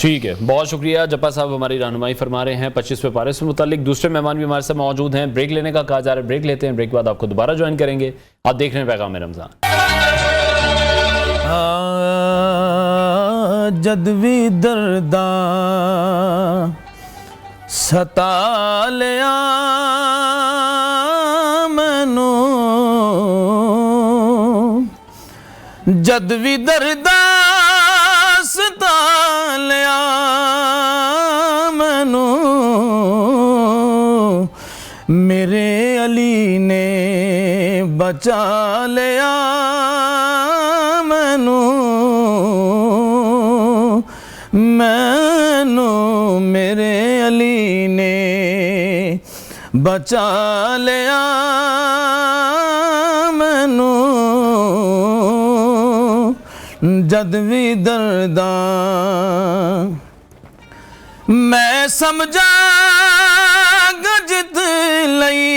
ٹھیک ہے، بہت شکریہ جپا صاحب ہماری رہنمائی فرما رہے ہیں 25ویں پارے سے متعلق. دوسرے مہمان بھی ہمارے ساتھ موجود ہیں. بریک لینے کا کہا جا رہا ہے، بریک لیتے ہیں، بریک کے بعد آپ کو دوبارہ جوائن کریں گے. آپ دیکھ رہے ہیں پیغام رمضان. جد بھی درداں ستا لیا مینوں، جد بھی درداں ستا لیا مینوں، میرے علی نے بچا لیا مینوں، مینوں میرے علی نے بچا لیا مینوں، جد بھی درداں میں سمجھا گجت لئی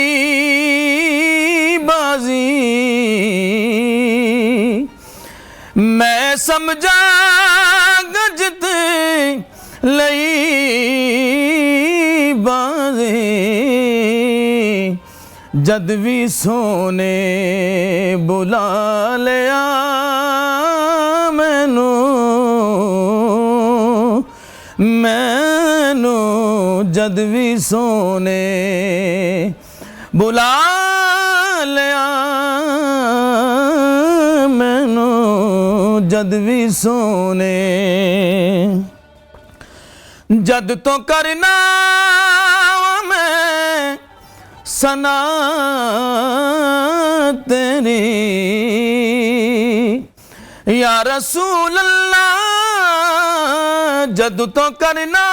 بازی، میں سمجھا گجت لئی بازی، جد بھی سونے بلا لیا مینوں، مینوں جد بھی سونے بلا لیا مینوں، جد بھی سونے، جد تو کرنا میں ثنا تیری یا رسول اللہ، جد تو کرنا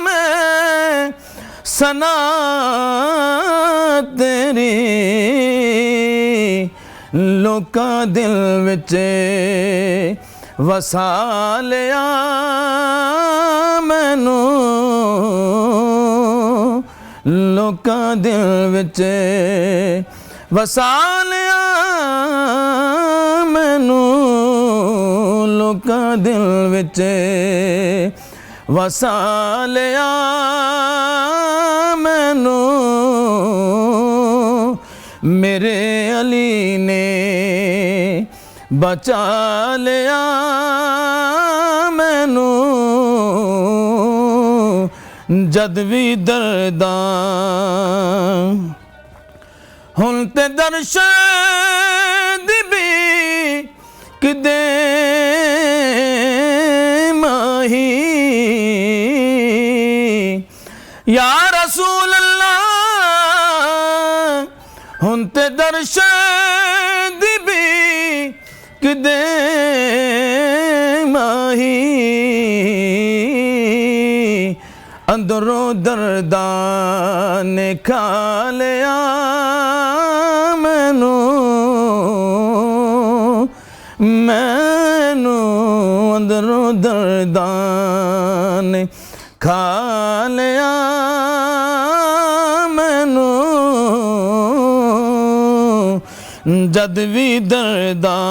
میں ثنا تیری، لوکاں دل وچ وسا لیا مینوں، لوکاں دل وچ وسا لیا مینوں، لوکاں دل وچ وسا لیا مینوں، میرے علی نے بچا لیا مینوں، جد بھی درداں ہن تے درش دی بھی کدے ماہی، یا رسول اللہ ہن تے درش دی بھی کدے ماہی، اندروں درداں نے کھا لیا مینوں، مینوں اندروں درداں نے کھا لیا مینوں، جد بھی درداں،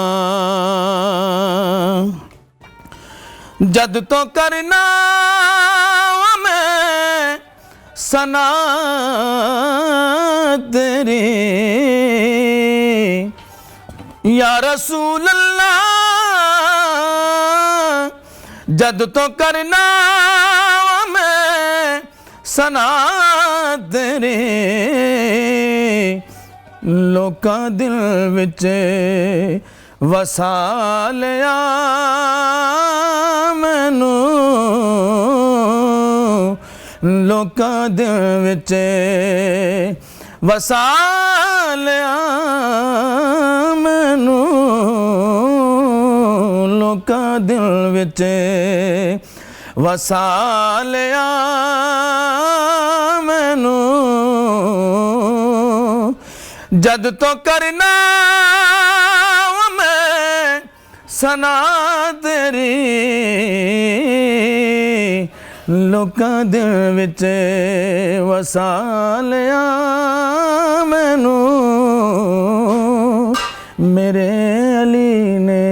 جد تو کرنا میں ثنا تیری یا رسول اللہ، جد تو کرنا میں ثنا تیری، لوکاں دل وچ وسا لیا مینوں، لوکاں دل وچ وسا لیا مینوں، لوکاں دل وچ وسا لیا مینوں، جد تو کرنا میں ثنا تیری، لوکاں دل وچ وسا لیا مینوں، میرے علی نے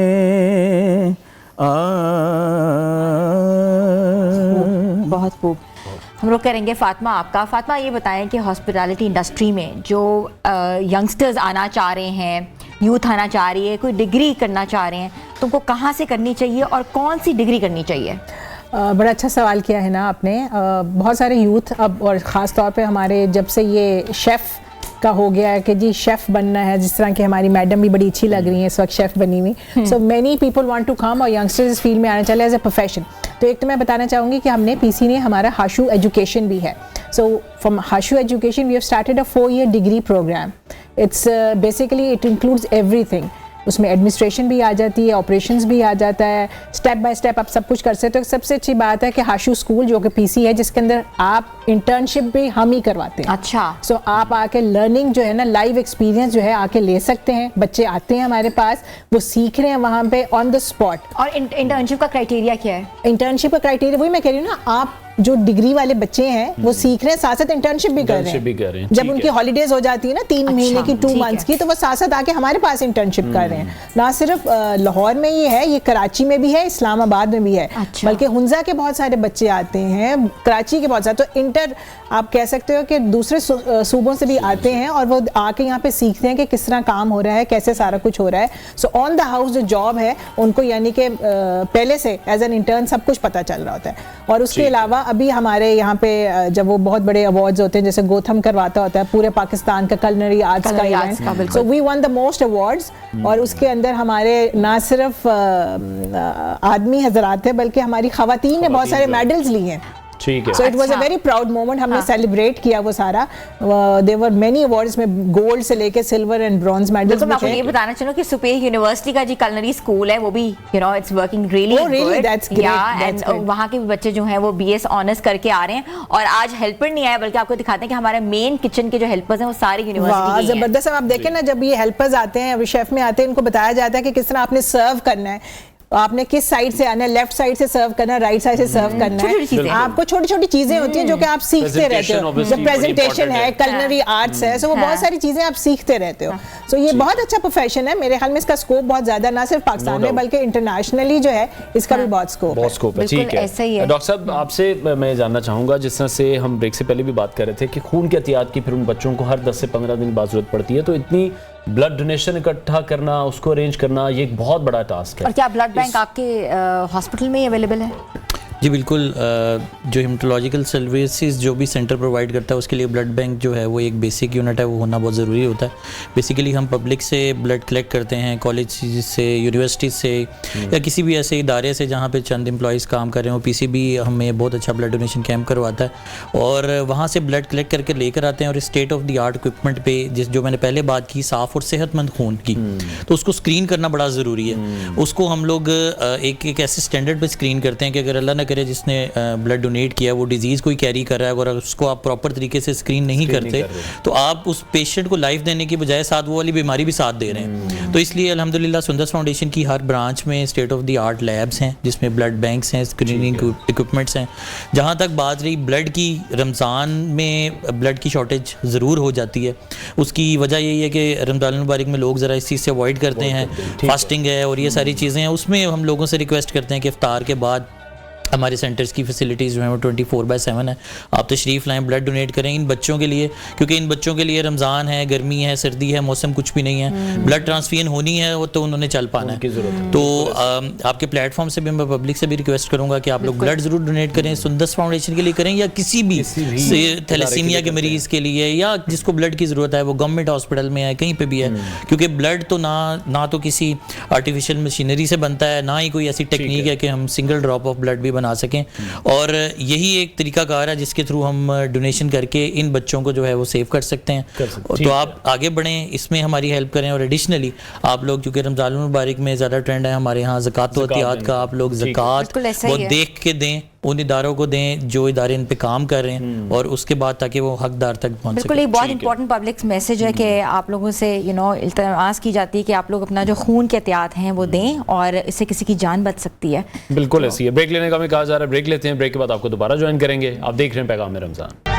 رخ کریں گے فاطمہ آپ کا. فاطمہ یہ بتائیں کہ ہاسپٹیلٹی انڈسٹری میں جو ینگسٹرز آنا چاہ رہے ہیں, یوتھ آنا چاہ رہی ہے, کوئی ڈگری کرنا چاہ رہے ہیں, تو ان کو کہاں سے کرنی چاہیے اور کون سی ڈگری کرنی چاہیے؟ بڑا اچھا سوال کیا ہے نا آپ نے. بہت سارے یوتھ اب, اور خاص طور پہ ہمارے جب سے یہ شیف کا ہو گیا ہے کہ جی شیف بننا ہے, جس طرح کہ ہماری میڈم بھی بڑی اچھی لگ رہی ہیں اس وقت شیف بنی ہوئی, so many people want to come, اور ینگسٹرز اس فیلڈ میں آنا چاہے ایز اے پروفیشن. تو ایک تو میں بتانا چاہوں گی کہ ہم نے پی سی نے ہمارا ہاشو ایجوکیشن بھی ہے. So from Hashoo education we have started a 4-year degree programme. It's basically it includes everything. اس میں ایڈمنسٹریشن بھی آ جاتی ہے, آپریشنز بھی آ جاتا ہے, اسٹیپ بائی اسٹیپ آپ سب کچھ کر سکتے ہو. سب سے اچھی بات ہے کہ ہاشو اسکول جو کہ پی سی ہے, جس کے اندر آپ انٹرنشپ بھی ہم ہی کرواتے ہیں. اچھا. سو آپ آ کے لرننگ جو ہے نا, لائیو ایکسپیرینس جو ہے آ کے لے سکتے ہیں. بچے آتے ہیں ہمارے پاس, وہ سیکھ رہے ہیں وہاں پہ آن دا اسپاٹ. اور انٹرنشپ کا کرائٹیریا کیا ہے؟ انٹرنشپ کا کرائٹیریا وہی میں کہہ رہی ہوں نا, آپ جو ڈگری والے بچے ہیں وہ سیکھ رہے ہیں, ساتھ ساتھ انٹرنشپ بھی کر رہے ہیں. جب ان کی ہالیڈیز ہو جاتی ہے نا 3 مہینے کی, 2 months کی, تو وہ ساتھ ساتھ آ کے ہمارے پاس انٹرنشپ کر رہے ہیں. نہ صرف لاہور میں یہ ہے, یہ کراچی میں بھی ہے, اسلام آباد میں بھی ہے, بلکہ ہنزا کے بہت سارے بچے آتے ہیں, کراچی کے بہت سارے. تو انٹر آپ کہہ سکتے ہو کہ دوسرے صوبوں سے بھی آتے ہیں, اور وہ آ کے یہاں پہ سیکھتے ہیں کہ کس طرح کام ہو رہا ہے, کیسے سارا کچھ ہو رہا ہے. سو آن دا ہاؤس جو جاب ہے ان کو, یعنی کہ پہلے سے ایز این انٹرن سب کچھ پتہ چل رہا ہوتا ہے. اور اس کے علاوہ ابھی ہمارے یہاں پہ جب وہ بہت بڑے ایوارڈز ہوتے ہیں, جیسے گوتھم کرواتا ہوتا ہے پورے پاکستان کا کلنری آرٹس کا event, so we won the most awards. اور اس کے اندر ہمارے نہ صرف آدمی حضرات ہیں بلکہ ہماری خواتین نے بہت سارے میڈلز لی ہیں. ٹھیک ہے. So it was a very proud moment. ہم نے سیلیبریٹ کیا وہ سارا. دیر ور مینی ایوارڈز میں گولڈ سے لے کے سلور اینڈ برونز میڈلز. میں آپ کو یہ بتانا چاہوں کہ سپیر یونیورسٹی کا جی کلنری اسکول ہے, وہ بھی you know it's working really good. And وہاں کے بچے جو ہیں وہ BS آنرس کر کے آ رہے ہیں, اور آج ہیلپر نہیں آیا بلکہ آپ کو دکھاتے ہیں کہ ہمارے مین کچن کے جو ہیلپرز ہیں وہ سارے یونیورسٹی کے ہیں. زبردست. آپ دیکھیں نا, جب یہ ہیلپرز آتے ہیں, شیف میں آتے ہیں, ان کو بتایا جاتا ہے کہ کس طرح آپ نے سرو کرنا ہے, آپ نے کس سائڈ سے آنا ہے, لیفٹ سائڈ سے سرو کرنا ہے, رائٹ سائڈ سے سرو کرنا ہے. آپ کو چھوٹی چھوٹی چیزیں ہوتی ہیں جو کہ آپ سیکھتے رہتے ہو. جب پریزنٹیشن ہے, کلنری آرٹس ہے, سو وہ بہت ساری چیزیں آپ سیکھتے رہتے ہو. سو یہ بہت اچھا پروفیشن ہے. میرے خیال میں اس کا اسکوپ بہت زیادہ, نہ صرف پاکستان میں بلکہ انٹرنیشنلی جو ہے اس کا بھی بہت اسکوپ ہے. ٹھیک ہے. ڈاکٹر صاحب آپ سے میں جاننا چاہوں گا, جس طرح سے ہم بریک سے پہلے بھی بات کر رہے تھے کہ خون کے احتیاط کی پھر ان بچوں کو ہر 10 سے 15 دن بعد ضرورت پڑتی ہے, تو اتنی بلڈ ڈونیشن اکٹھا کرنا, اس کو ارینج کرنا, یہ ایک بہت بڑا ٹاسک ہے. اور کیا بلڈ بینک آپ کے ہاسپٹل میں ہی اویلیبل ہے؟ جی بالکل. جو ہیمٹولوجیکل سروسز جو بھی سینٹر پرووائڈ کرتا ہے اس کے لیے بلڈ بینک جو ہے وہ ایک بیسک یونٹ ہے, وہ ہونا بہت ضروری ہوتا ہے. بیسیکلی ہم پبلک سے بلڈ کلیکٹ کرتے ہیں, کالج سے, یونیورسٹی سے, یا کسی بھی ایسے ادارے سے جہاں پہ چند امپلائیز کام کر رہے ہوں. PCB ہمیں بہت اچھا بلڈ ڈونیشن کیمپ کرواتا ہے, اور وہاں سے بلڈ کلیکٹ کر کے لے کر آتے ہیں, اور state of the art equipment پہ, جو میں نے پہلے بات کی صاف اور صحت مند خون کی, تو اس کو اسکرین کرنا بڑا ضروری ہے. اس کو ہم لوگ ایک ایسے اسٹینڈرڈ پہ اسکرین کرتے ہیں کہ اگر اللہ نہ کرے جس نے بلڈ ڈونیٹ کیا وہ ڈیزیز کوئی کیری کر رہا ہے, اگر اس کو آپ پراپر طریقے سے اسکرین نہیں کرتے تو آپ اس پیشنٹ کو لائف دینے کی بجائے ساتھ وہ والی بیماری بھی ساتھ دے رہے ہیں. تو اس لیے الحمدللہ سندس فاؤنڈیشن کی ہر برانچ میں state of the art labs ہیں, جس میں بلڈ بینکس ہیں, اسکریننگ اکوپمنٹس ہیں. جہاں تک بات رہی بلڈ کی, رمضان میں بلڈ کی شارٹیج ضرور ہو جاتی ہے. اس کی وجہ یہی ہے کہ رمضان المبارک میں لوگ ذرا اس چیز سے اوائڈ کرتے ہیں, فاسٹنگ ہے اور یہ ساری چیزیں ہیں. اس میں ہم لوگوں سے ریکویسٹ کرتے ہیں کہ افطار کے بعد ہمارے سینٹرز کی فیسلٹیز جو ہیں وہ 24/7 ہیں, آپ تشریف لائیں, بلڈ ڈونیٹ کریں ان بچوں کے لیے, کیونکہ ان بچوں کے لیے رمضان ہے, گرمی ہے, سردی ہے, موسم کچھ بھی نہیں ہے, بلڈ ٹرانسفیوژن ہونی ہے, وہ تو انہوں نے چل پانا ہے. تو آپ کے پلیٹ فارم سے بھی میں پبلک سے بھی ریکویسٹ کروں گا کہ آپ لوگ بلڈ ضرور ڈونیٹ کریں, سندس فاؤنڈیشن کے لیے کریں, یا کسی بھی تھیلیسیمیا کے مریض کے لیے, یا جس کو بلڈ کی ضرورت ہے, وہ گورنمنٹ ہاسپٹل میں ہے, کہیں پہ بھی ہے. کیونکہ بلڈ تو نہ تو کسی آرٹیفیشیل مشینری سے بنتا ہے, نہ ہی کوئی ایسی ٹیکنیک ہے کہ ہم سنگل ڈراپ آف بلڈ بھی بنا سکیں. اور یہی ایک طریقہ کار ہے جس کے تھرو ہم ڈونیشن کر کے ان بچوں کو جو ہے وہ سیو کر سکتے ہیں. تو آپ آگے بڑھیں, اس میں ہماری ہیلپ کریں. اور ایڈیشنلی آپ لوگ, کیونکہ رمضان المبارک میں زیادہ ٹرینڈ ہے ہمارے یہاں زکوٰۃ و عطیات کا, آپ لوگ زکوٰۃ وہ دیکھ کے دیں, ان اداروں کو دیں جو ادارے ان پہ کام کر رہے ہیں, اور اس کے بعد تاکہ وہ حقدار تک پہنچ سکے. بالکل ایک بہت امپورٹنٹ پبلک میسج ہے کہ آپ لوگوں سے التماس کی جاتی ہے کہ آپ لوگ اپنا جو خون کے احتیاط ہیں وہ دیں, اور اس سے کسی کی جان بچ سکتی ہے. بالکل ایسی ہے. بریک لینے کا ہمیں کہا جا رہا ہے, بریک لیتے ہیں, بریک کے بعد آپ کو دوبارہ جوائن کریں گے. آپ دیکھ رہے ہیں پیغام رمضان.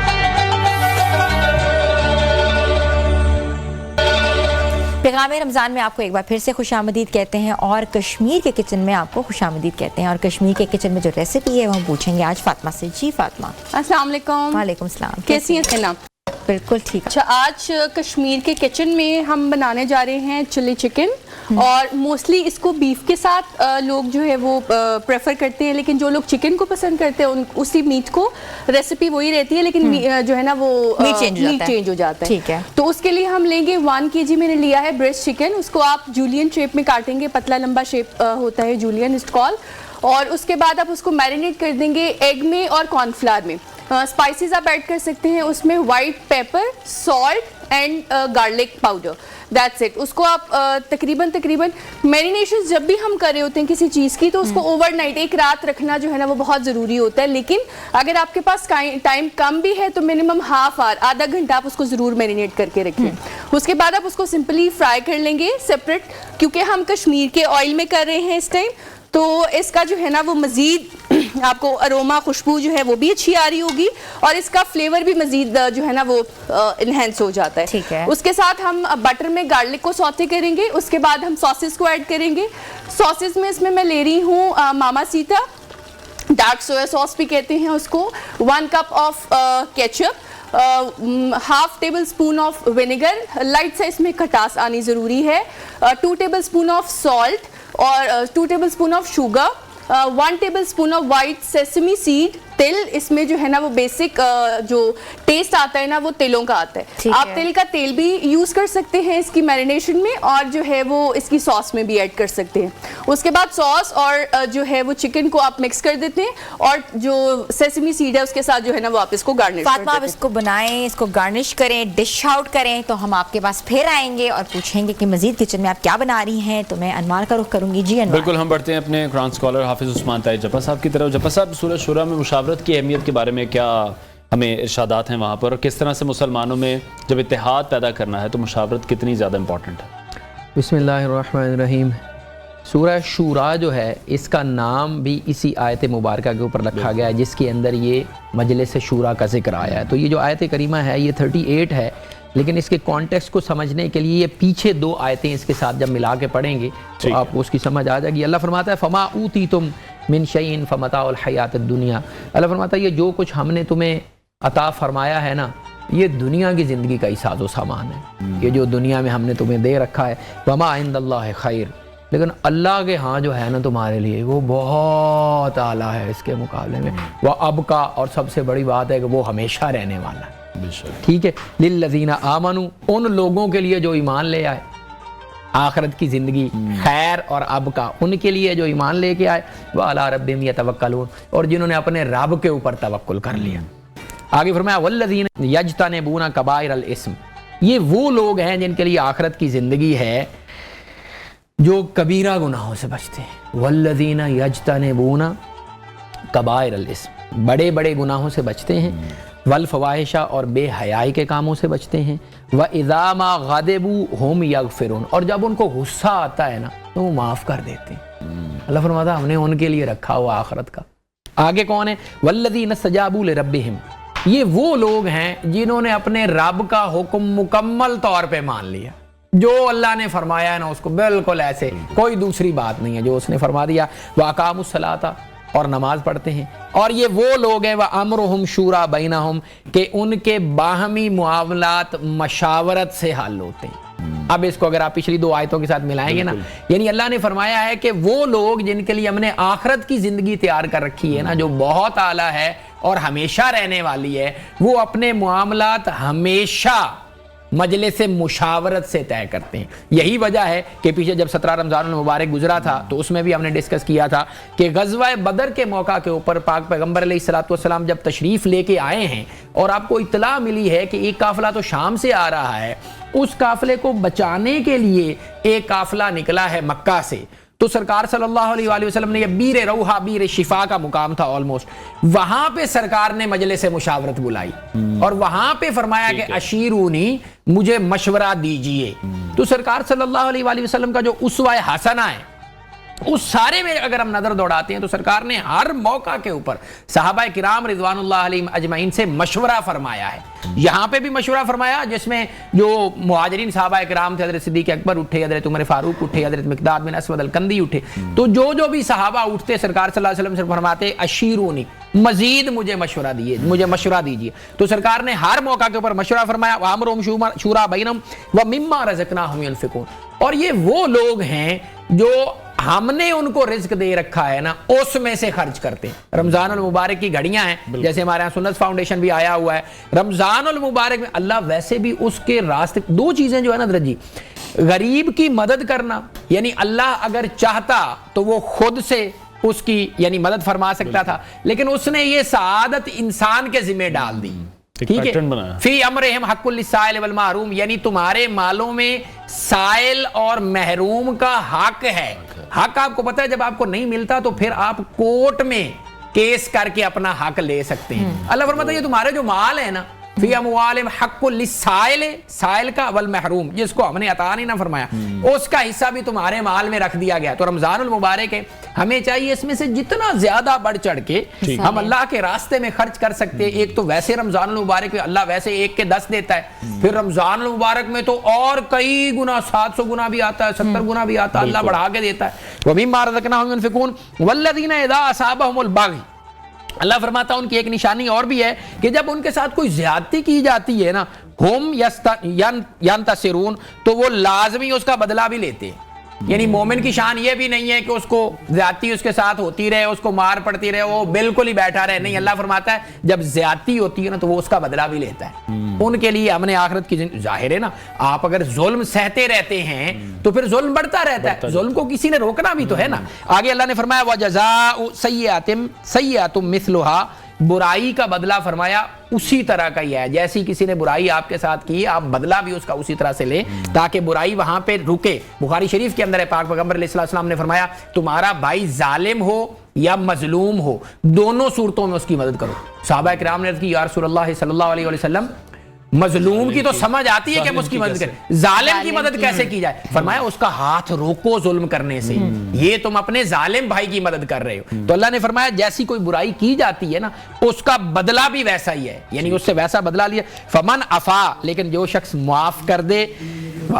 پیغام رمضان میں آپ کو ایک بار پھر سے خوش آمدید کہتے ہیں اور کشمیر کے کچن میں آپ کو خوش آمدید کہتے ہیں. اور کشمیر کے کچن میں جو ریسیپی ہے وہ ہم پوچھیں گے آج فاطمہ سے. جی فاطمہ. السلام علیکم. وعلیکم السلام. کیسی ہیں سنا؟ بالکل ٹھیک. اچھا, آج کشمیر کے کچن میں ہم بنانے جا رہے ہیں چلی چکن, اور موسٹلی اس کو بیف کے ساتھ لوگ جو ہے وہ پریفر کرتے ہیں, لیکن جو لوگ چکن کو پسند کرتے ہیں اسی میٹ کو ریسیپی وہی رہتی ہے, لیکن جو ہے نا وہ میٹ چینج ہو جاتا ہے. ٹھیک ہے. تو اس کے لیے ہم لیں گے 1 kg میں نے لیا ہے بریسٹ چکن. اس کو آپ جولین شیپ میں کاٹیں گے, پتلا لمبا شیپ ہوتا ہے جولین اس کال. اور اس کے بعد آپ اس کو میرینیٹ کر دیں گے ایگ میں اور کارن فلاور میں. اسپائسیز آپ ایڈ کر سکتے ہیں اس میں, white pepper, salt and garlic powder, that's it. اس کو آپ تقریباً میرینیشن جب بھی ہم کر رہے ہوتے ہیں کسی چیز کی تو اس کو اوور نائٹ ایک رات رکھنا جو ہے نا وہ بہت ضروری ہوتا ہے. لیکن اگر آپ کے پاس ٹائم کم بھی ہے تو منیمم ہاف آور, آدھا گھنٹہ آپ اس کو ضرور میرینیٹ کر کے رکھیں. اس کے بعد آپ اس کو سمپلی فرائی کر لیں گے سیپریٹ, کیونکہ ہم کشمیر کے آئل میں کر رہے ہیں اس ٹائم, تو اس کا جو ہے نا وہ مزید آپ کو اروما, خوشبو جو ہے وہ بھی اچھی آ رہی ہوگی, اور اس کا فلیور بھی مزید جو ہے نا وہ انہینس ہو جاتا ہے. ٹھیک ہے. اس کے ساتھ ہم بٹر میں گارلک کو سوتے کریں گے. اس کے بعد ہم ساسز کو ایڈ کریں گے. ساسز میں اس میں لے رہی ہوں ماما سیتا, ڈارک سویا ساس بھی کہتے ہیں اس کو, 1 cup of ketchup, 1/2 table spoon of vinegar, light سا اس میں کھٹاس آنی ضروری ہے, 2 ٹیبل اسپون آف سالٹ, اور 2 tablespoon of sugar, 1 tablespoon of white sesame seed, تل. اس میں جو ہے نا وہ بیسک جو ٹیسٹ آتا ہے نا وہ تیلوں کا آتا ہے. آپ تل کا تیل بھی یوز کر سکتے ہیں اس کی میرینیشن میں, اور جو ہے وہ اس کی ساس میں بھی ایڈ کر سکتے ہیں. اس کے بعد ساس اور جو ہے وہ چکن کو آپ مکس کر دیتے ہیں, اور جو سیسمی سیڈ ہے اس کے ساتھ جو ہے نا وہ آپ اس کو گارنش کر فاطمہ, آپ اس کو بنائیں, اس کو گارنش کریں, ڈش آؤٹ کریں, تو ہم آپ کے پاس پھر آئیں گے اور پوچھیں گے کہ مزید کچن میں آپ کیا بنا رہی ہیں. تو میں انوار کا رخ کروں گی. جی انوار. بالکل, ہم بڑھتے ہیں اپنے قرآن اسکالر حافظ عثمان طاہر جپا صاحب کی طرف. جپا صاحب, سورہ شورا میں مشاورت کی اہمیت کے بارے میں کیا ہمیں ارشادات ہیں وہاں پر, اور کس طرح سے مسلمانوں میں جب اتحاد پیدا کرنا ہے تو مشاورت کتنی زیادہ امپورٹنٹ ہے؟ بسم اللہ الرحمن الرحیم. سورہ شورا جو ہے اس کا نام بھی اسی آیت مبارکہ کے اوپر رکھا گیا ہے جس کے اندر یہ مجلس شورا کا ذکر آیا ہے. تو یہ جو آیت کریمہ ہے یہ 38 ہے, لیکن اس کے کانٹیکسٹ کو سمجھنے کے لیے یہ پیچھے 2 آیتیں اس کے ساتھ جب ملا کے پڑھیں گے تو آپ کو اس کی سمجھ آ جائے گی. اللہ فرماتا ہے فما اوتیتم من شیء فمتاع الحیات الدنیا. اللہ فرماتا ہے یہ جو کچھ ہم نے تمہیں عطا فرمایا ہے نا یہ دنیا کی زندگی کا ہی ساز و سامان ہے, یہ جو دنیا میں ہم نے تمہیں دے رکھا ہے. وما عند اللہ خیر, لیکن اللہ کے ہاں جو ہے نا تمہارے لیے وہ بہت اعلیٰ ہے اس کے مقابلے میں. وہ اب کا, اور سب سے بڑی بات ہے کہ وہ ہمیشہ رہنے والا ہے. ٹھیک ہے. للذین آمنوا, ان لوگوں کے لیے جو ایمان لے آئے, آخرت کی زندگی خیر اور اب کا ان کے لیے جو ایمان لے کے آئے, وعلی ربہم یتوکلون, اور جنہوں نے اپنے رب کے اوپر توکل کر لیا. آگے فرمایا والذین یجتنبون کبائر الاسم, یہ وہ لوگ ہیں جن کے لیے آخرت کی زندگی ہے جو کبیرہ گناہوں سے بچتے ہیں. والذین یجتنبون کبائر الاسم, بڑے بڑے گناہوں سے بچتے ہیں. والفواحش, اور بے حیائی کے کاموں سے بچتے ہیں. وَإِذَا مَا غَضِبُوا هُمْ يَغْفِرُونَ, اور جب ان کو غصہ آتا ہے نا تو وہ معاف کر دیتے ہیں. اللہ فرماتا ہے ہم نے ان کے لیے رکھا ہوا آخرت کا. آگے کون ہے؟ وَالَّذِينَ اسْتَجَابُوا لِرَبِّهِمْ, یہ وہ لوگ ہیں جنہوں نے اپنے رب کا حکم مکمل طور پہ مان لیا. جو اللہ نے فرمایا ہے نا اس کو بالکل ایسے, کوئی دوسری بات نہیں ہے, جو اس نے فرما دیا. وَأَقَامُوا الصَّلَاةَ, اور نماز پڑھتے ہیں. اور یہ وہ لوگ ہیں وَأَمْرُهُمْ شُورَىٰ بَيْنَهُمْ, کہ ان کے باہمی معاملات مشاورت سے حل ہوتے ہیں. اب اس کو اگر آپ پچھلی 2 آیتوں کے ساتھ ملائیں گے نا, یعنی اللہ نے فرمایا ہے کہ وہ لوگ جن کے لیے ہم نے آخرت کی زندگی تیار کر رکھی ہے نا جو بہت اعلیٰ ہے اور ہمیشہ رہنے والی ہے, وہ اپنے معاملات ہمیشہ مجلس مشاورت سے طے کرتے ہیں. یہی وجہ ہے کہ پیچھے جب 17 رمضان المبارک گزرا تھا تو اس میں بھی ہم نے ڈسکس کیا تھا کہ غزوہ بدر کے موقع کے اوپر پاک پیغمبر علیہ الصلوۃ والسلام جب تشریف لے کے آئے ہیں اور آپ کو اطلاع ملی ہے کہ ایک قافلہ تو شام سے آ رہا ہے, اس قافلے کو بچانے کے لیے ایک قافلہ نکلا ہے مکہ سے, تو سرکار صلی اللہ علیہ وآلہ وسلم نے یہ بیر روحا, بیر شفا کا مقام تھا آلموسٹ, وہاں پہ سرکار نے مجلس مشاورت بلائی اور وہاں پہ فرمایا کہ اشیرونی, مجھے مشورہ دیجئے. تو سرکار صلی اللہ علیہ وآلہ وسلم کا جو اسوہ حسنہ ہے اس سارے میں اگر ہم نظر دوڑاتے ہیں تو سرکار نے ہر موقع کے اوپر صحابہ کرام رضوان اللہ علیہم اجمعین سے مشورہ فرمایا ہے. یہاں پہ بھی مشورہ فرمایا جس میں جو مہاجرین صحابہ کرام تھے، حضرت صدیق اکبر اٹھے، حضرت عمر فاروق اٹھے، حضرت مقداد بن اسود الکندی اٹھے، تو جو بھی صحابہ اٹھتے سرکار صلی اللہ علیہ وسلم سے فرماتے اشیرونی، مزید مجھے مشورہ دیجیے، مجھے مشورہ دیجیے. تو سرکار نے ہر موقع کے اوپر مشورہ فرمایا. وَأَمْرُهُمْ شُورَىٰ بَيْنَهُمْ وَمِمَّا رَزَقْنَاهُمْ يُنْفِقُونَ. اور یہ وہ لوگ ہیں جو ہم نے ان کو رزق دے رکھا ہے نا اس میں سے خرچ کرتے ہیں. رمضان المبارک کی گھڑیاں ہیں، جیسے ہمارے یہاں سنت فاؤنڈیشن بھی آیا ہوا ہے. رمضان المبارک میں اللہ ویسے بھی اس کے راستے، دو چیزیں جو ہے نا حضرت جی، غریب کی مدد کرنا، یعنی اللہ اگر چاہتا تو وہ خود سے اس کی یعنی مدد فرما سکتا تھا، لیکن اس نے یہ سعادت انسان کے ذمہ ڈال دی. ٹھیک ہے، فی امرہم حق للسائل والمحروم، یعنی تمہارے مالوں میں سائل اور محروم کا حق ہے. حق آپ کو پتہ ہے جب آپ کو نہیں ملتا تو پھر آپ کورٹ میں کیس کر کے اپنا حق لے سکتے ہیں. اللہ فرماتا ہے یہ تمہارے جو مال ہے نا، فی اموالہم حق للسائل، سائل کا والمحروم، جس کو ہم نے عطا نہیں نہ فرمایا، اس کا حصہ بھی تمہارے مال میں رکھ دیا گیا. تو رمضان المبارک ہے، ہمیں چاہیے اس میں سے جتنا زیادہ بڑھ چڑھ کے ہم اللہ کے راستے میں خرچ کر سکتے. ایک تو ویسے رمضان المبارک میں اللہ ویسے 1 کے 10 دیتا ہے، پھر رمضان المبارک میں تو اور کئی گنا، 700 گنا بھی آتا ہے، 70 گنا بھی آتا ہے، اللہ بڑھا کے دیتا ہے. وَمِمَّا رَزَقْنَاهُمْ يُنْفِقُونَ وَالَّذِينَ إِذَا أَصَابَهُمُ الْبَغْيُ. اللہ فرماتا ہے ان کی ایک نشانی اور بھی ہے کہ جب ان کے ساتھ کوئی زیادتی کی جاتی ہے نا، ہم ینتصرون، تو وہ لازمی اس کا بدلہ بھی لیتے ہیں. یعنی مومن کی شان یہ بھی نہیں ہے کہ اس کو زیادتی اس کے ساتھ ہوتی رہے، اس کو مار پڑتی رہے، وہ بالکل ہی بیٹھا رہے. نہیں، اللہ فرماتا ہے جب زیادتی ہوتی ہے نا تو وہ اس کا بدلہ بھی لیتا ہے. ان کے لیے ہم نے آخرت کی ظاہر ہے نا، آپ اگر ظلم سہتے رہتے ہیں تو پھر ظلم بڑھتا رہتا ہے. ظلم کو کسی نے روکنا بھی تو ہے نا. آگے اللہ نے فرمایا وَجَزَاءُ سَيِّئَةٍ مِثْلُهَا، برائی کا بدلہ فرمایا اسی طرح کا ہی ہے. جیسی کسی نے برائی آپ کے ساتھ کی، آپ بدلہ بھی اس کا اسی طرح سے لیں تاکہ برائی وہاں پہ رکے. بخاری شریف کے اندر ہے، پاک پیغمبر علیہ السلام نے فرمایا تمہارا بھائی ظالم ہو یا مظلوم ہو، دونوں صورتوں میں اس کی مدد کرو. صحابہ کرام نے عرض کی یا رسول اللہ صلی اللہ علیہ وسلم، مظلوم کی تو سمجھ آتی ہے کہ ہم اس کی مدد کریں، ظالم کی مدد کیسے کی جائے؟ فرمایا اس کا ہاتھ روکو ظلم کرنے سے، یہ تم اپنے ظالم بھائی کی مدد کر رہے ہو. تو اللہ نے فرمایا جیسی کوئی برائی کی جاتی ہے نا اس کا بدلہ بھی ویسا ہی ہے، یعنی اس سے ویسا بدلہ لیا. فمن عفا، لیکن جو شخص معاف کر دے،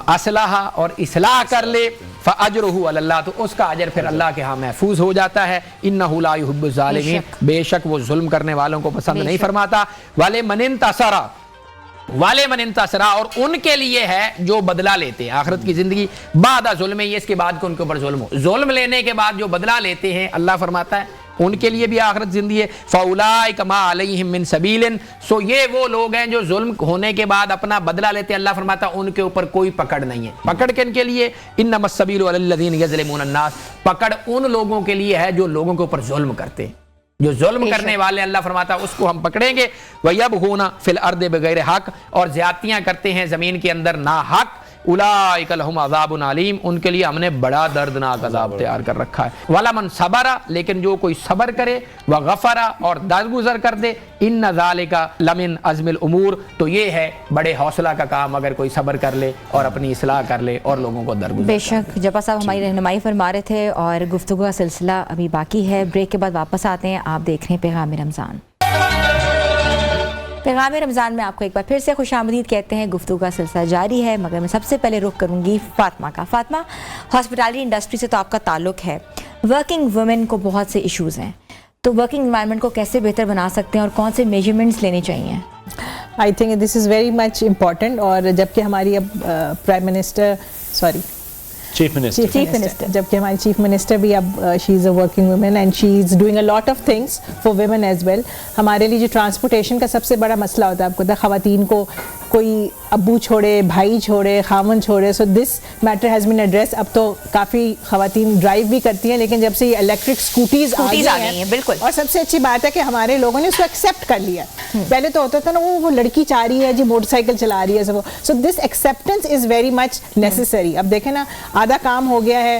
اصلاح اور اصلاح کر لے، فاجرہ علی اللہ، تو اس کا اجر پھر اللہ کے ہاں محفوظ ہو جاتا ہے. انہ لا یحب الظالمین، بے شک وہ ظلم کرنے والوں کو پسند نہیں فرماتا. ولمن انتصر، من انتصرا، اور ان کے لیے ہے جو بدلہ لیتے ہیں. آخرت کی زندگی بعد ظلم، یہ اس کے بعد کہ ان کے اوپر ظلم ہو، ظلم لینے کے بعد جو بدلہ لیتے ہیں اللہ فرماتا ہے ان کے لیے بھی آخرت زندگی ہے. فَأُولَٰئِكَ مَا عَلَيْهِم مِّن سَبِيلٍ، سو یہ وہ لوگ ہیں جو ظلم ہونے کے بعد اپنا بدلہ لیتے ہیں. اللہ فرماتا ہے ان کے اوپر کوئی پکڑ نہیں ہے. پکڑ کن کے لیے؟ انما السبیل علی الذین یظلمون الناس، پکڑ ان لوگوں کے لیے ہے جو لوگوں کے اوپر ظلم کرتے ہیں، جو ظلم کرنے والے. اللہ فرماتا ہے اس کو ہم پکڑیں گے. وَيَبْغُونَ فِي الْأَرْضِ بِغَيْرِ حَقٍّ، اور زیادتیاں کرتے ہیں زمین کے اندر ناحق. اولئک لہم عذاب علیم، ان کے لیے ہم نے بڑا دردناک عذاب تیار کر رکھا ہے. وَلَمَنْ صَبَرَ، لیکن جو کوئی صبر کرے، وَغَفَرَ، اور درگزر کر دے، اِنَّ ذَلِكَ لَمِنْ عَزْمِ الْأُمُورِ، تو یہ ہے بڑے حوصلہ کا کام اگر کوئی صبر کر لے اور اپنی اصلاح کر لے اور لوگوں کو درگزر. بے شک جبا صاحب ہماری رہنمائی فرما رہے تھے اور گفتگو کا سلسلہ ابھی باقی ہے. بریک کے بعد واپس آتے ہیں. آپ دیکھ رہے ہیں پیغام رمضان. پیغام رمضان میں آپ کو ایک بار پھر سے خوش آمدید کہتے ہیں. گفتگو کا سلسلہ جاری ہے مگر میں سب سے پہلے رخ کروں گی فاطمہ کا. فاطمہ، ہاسپٹالٹی انڈسٹری سے تو آپ کا تعلق ہے. ورکنگ وومن کو بہت سے ایشوز ہیں، تو ورکنگ انوائرمنٹ کو کیسے بہتر بنا سکتے ہیں اور کون سے میجرمنٹس لینے چاہیے؟ I think this is very much important. اور جبکہ ہماری اب پرائم منسٹر چیف منسٹر جبکہ ہماری چیف منسٹر بھی اب she is a working woman and she is doing a lot of things for women as well. ہمارے لیے جو ٹرانسپورٹیشن کا سب سے بڑا مسئلہ ہوتا ہے، آپ کو پتہ، خواتین کو کوئی ابو چھوڑے، بھائی چھوڑے، خامن چھوڑے، سو دس میٹر ہیز بین ایڈریس. اب تو کافی خواتین ڈرائیو بھی کرتی ہیں، لیکن جب سے یہ الیکٹرک اسکوٹیز آ گئی ہیں، بالکل، اور سب سے اچھی بات ہے کہ ہمارے لوگوں نے اس کو ایکسیپٹ کر لیا. پہلے تو ہوتا تھا نا وہ لڑکی چاہ رہی ہے جی موٹر سائیکل چلا رہی ہے، so this acceptance is very much necessary. اب دیکھیں نا، آدھا کام ہو گیا ہے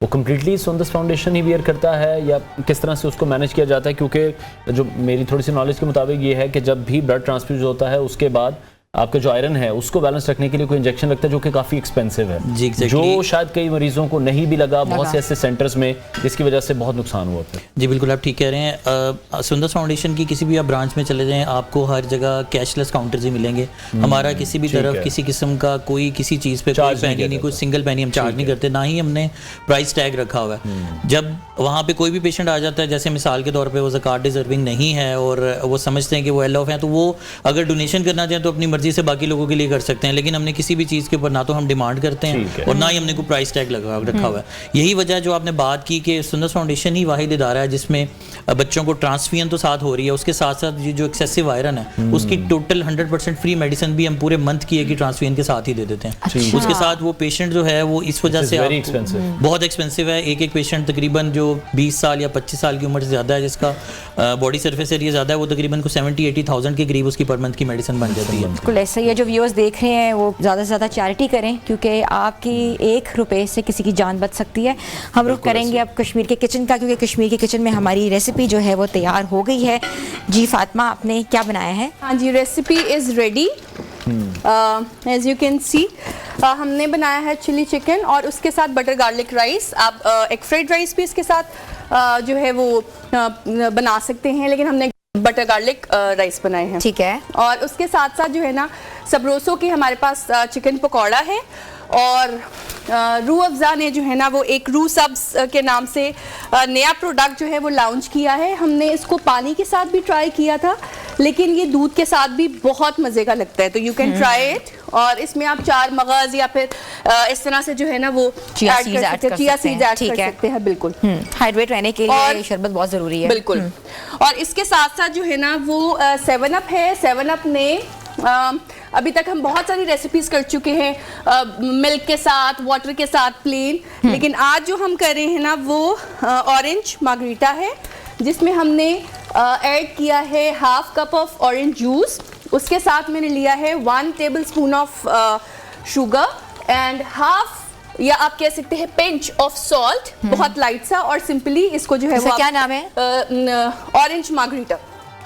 وہ کمپلیٹلی سندس فاؤنڈیشن ہی ویئر کرتا ہے یا کس طرح سے اس کو مینیج کیا جاتا ہے؟ کیونکہ جو میری تھوڑی سی نالج کے مطابق یہ ہے کہ جب بھی بلڈ ٹرانسفیوز ہوتا ہے اس کے بعد آپ کا جو آئرن ہے اس کو بیلنس رکھنے کے لیے کوئی انجیکشن لگتا ہے جو کہ کافی ایکسپینسو ہے، جی جو شاید کئی مریضوں کو نہیں بھی لگا، بہت سے ایسے سینٹرز میں جس کی وجہ سے بہت نقصان ہوا تھا۔ جی بالکل آپ ٹھیک کہہ رہے ہیں، سندس فاؤنڈیشن کی کسی بھی آپ برانچ میں چلے جائیں آپ کو ہر جگہ کیش لیس کاؤنٹرز ہی ملیں گے۔ ہمارا کسی بھی طرف کسی قسم کا کوئی کسی چیز پہ کوئی پینی نہیں، کوئی سنگل پینی ہم چارج نہیں کرتے، نہ ہی ہم نے پرائز ٹیگ رکھا ہوا ہے۔ جب وہاں پہ کوئی بھی پیشنٹ آ جاتا ہے، جیسے مثال کے طور پہ وہ زکوٰۃ ڈیزرونگ نہیں ہے اور وہ سمجھتے ہیں کہ وہ ایل آف ہیں، تو وہ اگر ڈونیشن کرنا چاہیں تو اپنی مرضی سے باقی لوگوں کے لیے کر سکتے ہیں، لیکن ہم نے کسی بھی چیز کے اوپر نہ تو ہم ڈیمانڈ کرتے ہیں اور نہ ہی ہم نے کوئی پرائز ٹیگ رکھا ہوا ہے۔ یہی وجہ جو آپ نے بات کی کہ سندس فاؤنڈیشن ہی واحد ادارہ ہے جس میں بچوں کو ٹرانسفیوژن تو ساتھ ہو رہی ہے، اس کے ساتھ ساتھ یہ جو ایکسیسو آئرن ہے اس کی ٹوٹل 100% فری میڈیسن بھی ہم پورے منتھ کی ہے کہ ٹرانسفیوژن کے ساتھ ہی دے دیتے ہیں۔ اس کے ساتھ وہ پیشنٹ جو ہے وہ اس وجہ سے بہت ایکسپینسو ہے، ایک پیشنٹ تقریباً جو 20 سال یا 25 سال کی عمر سے زیادہ ہے، جس کا باڈی سرفیس ایریا زیادہ ہے، وہ تقریباً 70-80,000 کے قریب اس کی پر منتھ کی میڈیسن بن جاتی ہے۔ بالکل ایسا ہی ہے، جو ویورز دیکھ رہے ہیں وہ زیادہ سے زیادہ چیریٹی کریں کیونکہ آپ کی 1 روپے سے کسی کی جان بچ سکتی ہے۔ ہم رخ کریں گے اب کشمیر کے کچن کا، کیونکہ کشمیر کے کچن میں ہماری ریسیپی جو ہے وہ تیار ہو گئی ہے۔ جی فاطمہ، آپ نے کیا بنایا ہے؟ ہاں جی، recipe is ready, as you can see ہم نے بنایا ہے چلی چکن اور اس کے ساتھ بٹر گارلک رائس۔ آپ ایک فرائڈ رائس بھی اس کے ساتھ جو ہے وہ بنا سکتے ہیں، لیکن ہم نے بٹر گارلک رائس بنائے ہیں، ٹھیک ہے۔ اور اس کے ساتھ ساتھ جو ہے نا سبروسو کی ہمارے پاس چکن پکوڑا ہے، اور روح افزا نے جو ہے نا وہ ایک روح سبز کے نام سے نیا پروڈکٹ جو ہے وہ لانچ کیا ہے۔ ہم نے اس کو پانی کے ساتھ بھی ٹرائی کیا تھا، لیکن یہ دودھ کے ساتھ بھی بہت مزے کا لگتا ہے، تو یو کین ٹرائی اٹ۔ اور اس میں آپ 4 مغز یا پھر اس طرح سے جو ہے نا وہ چیا سیڈز ایڈ کر سکتے ہیں، بالکل ہائیڈریٹ رہنے کے لیے شربت بہت ضروری ہے، بالکل۔ اور اس کے ساتھ ساتھ جو ہے نا وہ 7 اپ ہے۔ 7 اپ نے ابھی تک ہم بہت ساری ریسیپیز کر چکے ہیں ملک کے ساتھ، واٹر کے ساتھ پلین، لیکن آج جو ہم کر رہے ہیں نا وہ اورنج مارگریٹا ہے، جس میں ہم نے ایڈ کیا ہے 1/2 کپ آف اورنج جوس۔ اس کے ساتھ میں نے لیا ہے 1 tablespoon of sugar and 1/2 یا آپ کہہ سکتے ہیں پنچ آف سالٹ، بہت لائٹ سا، اور سمپلی اس کو جو ہے وہ کیا نام ہے؟ Orange margarita.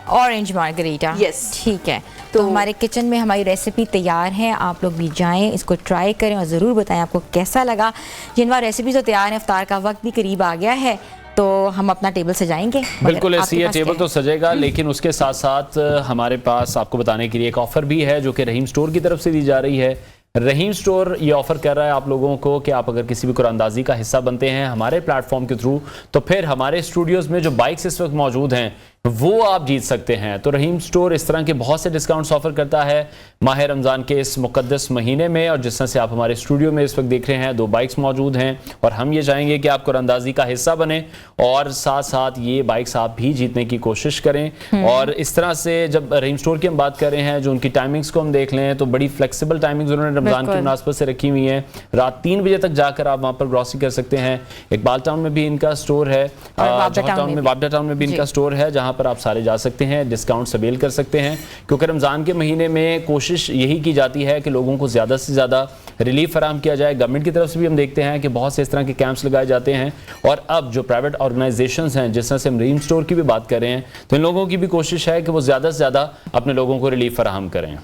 اورنج مارگریٹا، یس، ٹھیک ہے۔ تو ہمارے کچن میں ہماری ریسیپی تیار ہے، آپ لوگ بھی جائیں، اس کو ٹرائی کریں اور ضرور بتائیں آپ کو کیسا لگا۔ جنوار ریسیپی تو تیار ہے، افطار کا وقت بھی قریب آ گیا ہے، تو ہم اپنا ٹیبل سجائیں گے۔ بالکل ایسی ہے، ٹیبل تو سجے گا، لیکن اس کے ساتھ ساتھ ہمارے پاس آپ کو بتانے کے لیے ایک آفر بھی ہے جو کہ رحیم سٹور کی طرف سے دی جا رہی ہے۔ رحیم سٹور یہ آفر کر رہا ہے آپ لوگوں کو کہ آپ اگر کسی بھی قرآن اندازی کا حصہ بنتے ہیں ہمارے پلیٹ فارم کے تھرو، تو پھر ہمارے اسٹوڈیوز میں جو بائکس اس وقت موجود ہیں وہ آپ جیت سکتے ہیں۔ تو رحیم سٹور اس طرح کے بہت سے ڈسکاؤنٹس آفر کرتا ہے ماہ رمضان کے اس مقدس مہینے میں، اور جس طرح سے آپ ہمارے اسٹوڈیو میں اس وقت دیکھ رہے ہیں 2 بائکس موجود ہیں، اور ہم یہ چاہیں گے کہ آپ قرآن اندازی کا حصہ بنیں اور ساتھ ساتھ یہ بائکس آپ بھی جیتنے کی کوشش کریں۔ اور اس طرح سے جب رحیم سٹور کی ہم بات کر رہے ہیں، جو ان کی ٹائمنگز کو ہم دیکھ لیں تو بڑی فلیکسیبل ٹائمنگز انہوں نے رمضان کی مناسبت سے رکھی ہوئی ہیں۔ رات 3 بجے تک جا کر آپ وہاں پر گروسری کر سکتے ہیں۔ اقبال ٹاؤن میں بھی ان کا سٹور ہے، واپڈا ٹاؤن میں بھی ان کا سٹور ہے، جہاں پر آپ سارے جا سکتے ہیں، ڈسکاؤنٹ اویل کر سکتے ہیں، کیونکہ رمضان کے مہینے میں کوشش یہی کی جاتی ہے کہ لوگوں کو زیادہ سے زیادہ ریلیف فراہم کیا جائے۔ گورنمنٹ کی طرف سے بھی ہم دیکھتے ہیں کہ بہت سے اس طرح کے کیمپس لگائے جاتے ہیں، اور اب جو پرائیویٹ آرگنائزیشنز ہیں جس طرح سے ہم رحیم سٹور کی بھی بات کر رہے ہیں، تو ان لوگوں کی بھی کوشش ہے کہ وہ زیادہ سے زیادہ اپنے لوگوں کو ریلیف فراہم کریں۔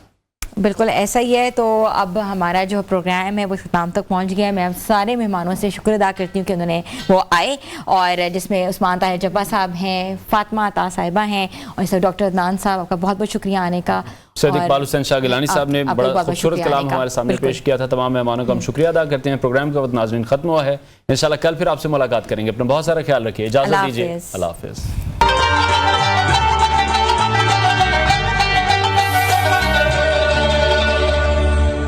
بالکل ایسا ہی ہے۔ تو اب ہمارا جو پروگرام ہے وہ اختتام تک پہنچ گیا ہے۔ میں سارے مہمانوں سے شکر ادا کرتی ہوں کہ انہوں نے وہ آئے، اور جس میں عثمان طاہر جبا صاحب ہیں، فاطمہ عطا صاحبہ ہیں، اور اس ڈاکٹر عدنان صاحب، آپ کا بہت بہت شکریہ آنے کا۔ سید اقبال حسین شاہ گیلانی صاحب نے بڑا خوبصورت کلام ہمارے سامنے پیش کیا تھا۔ تمام مہمانوں کا ہم شکریہ ادا کرتے ہیں۔ پروگرام کا وقت ناظرین ختم ہوا ہے، انشاءاللہ کل پھر آپ سے ملاقات کریں گے۔ اپنا بہت سارا خیال رکھیے، اجازت دیجیے، اللہ حافظ۔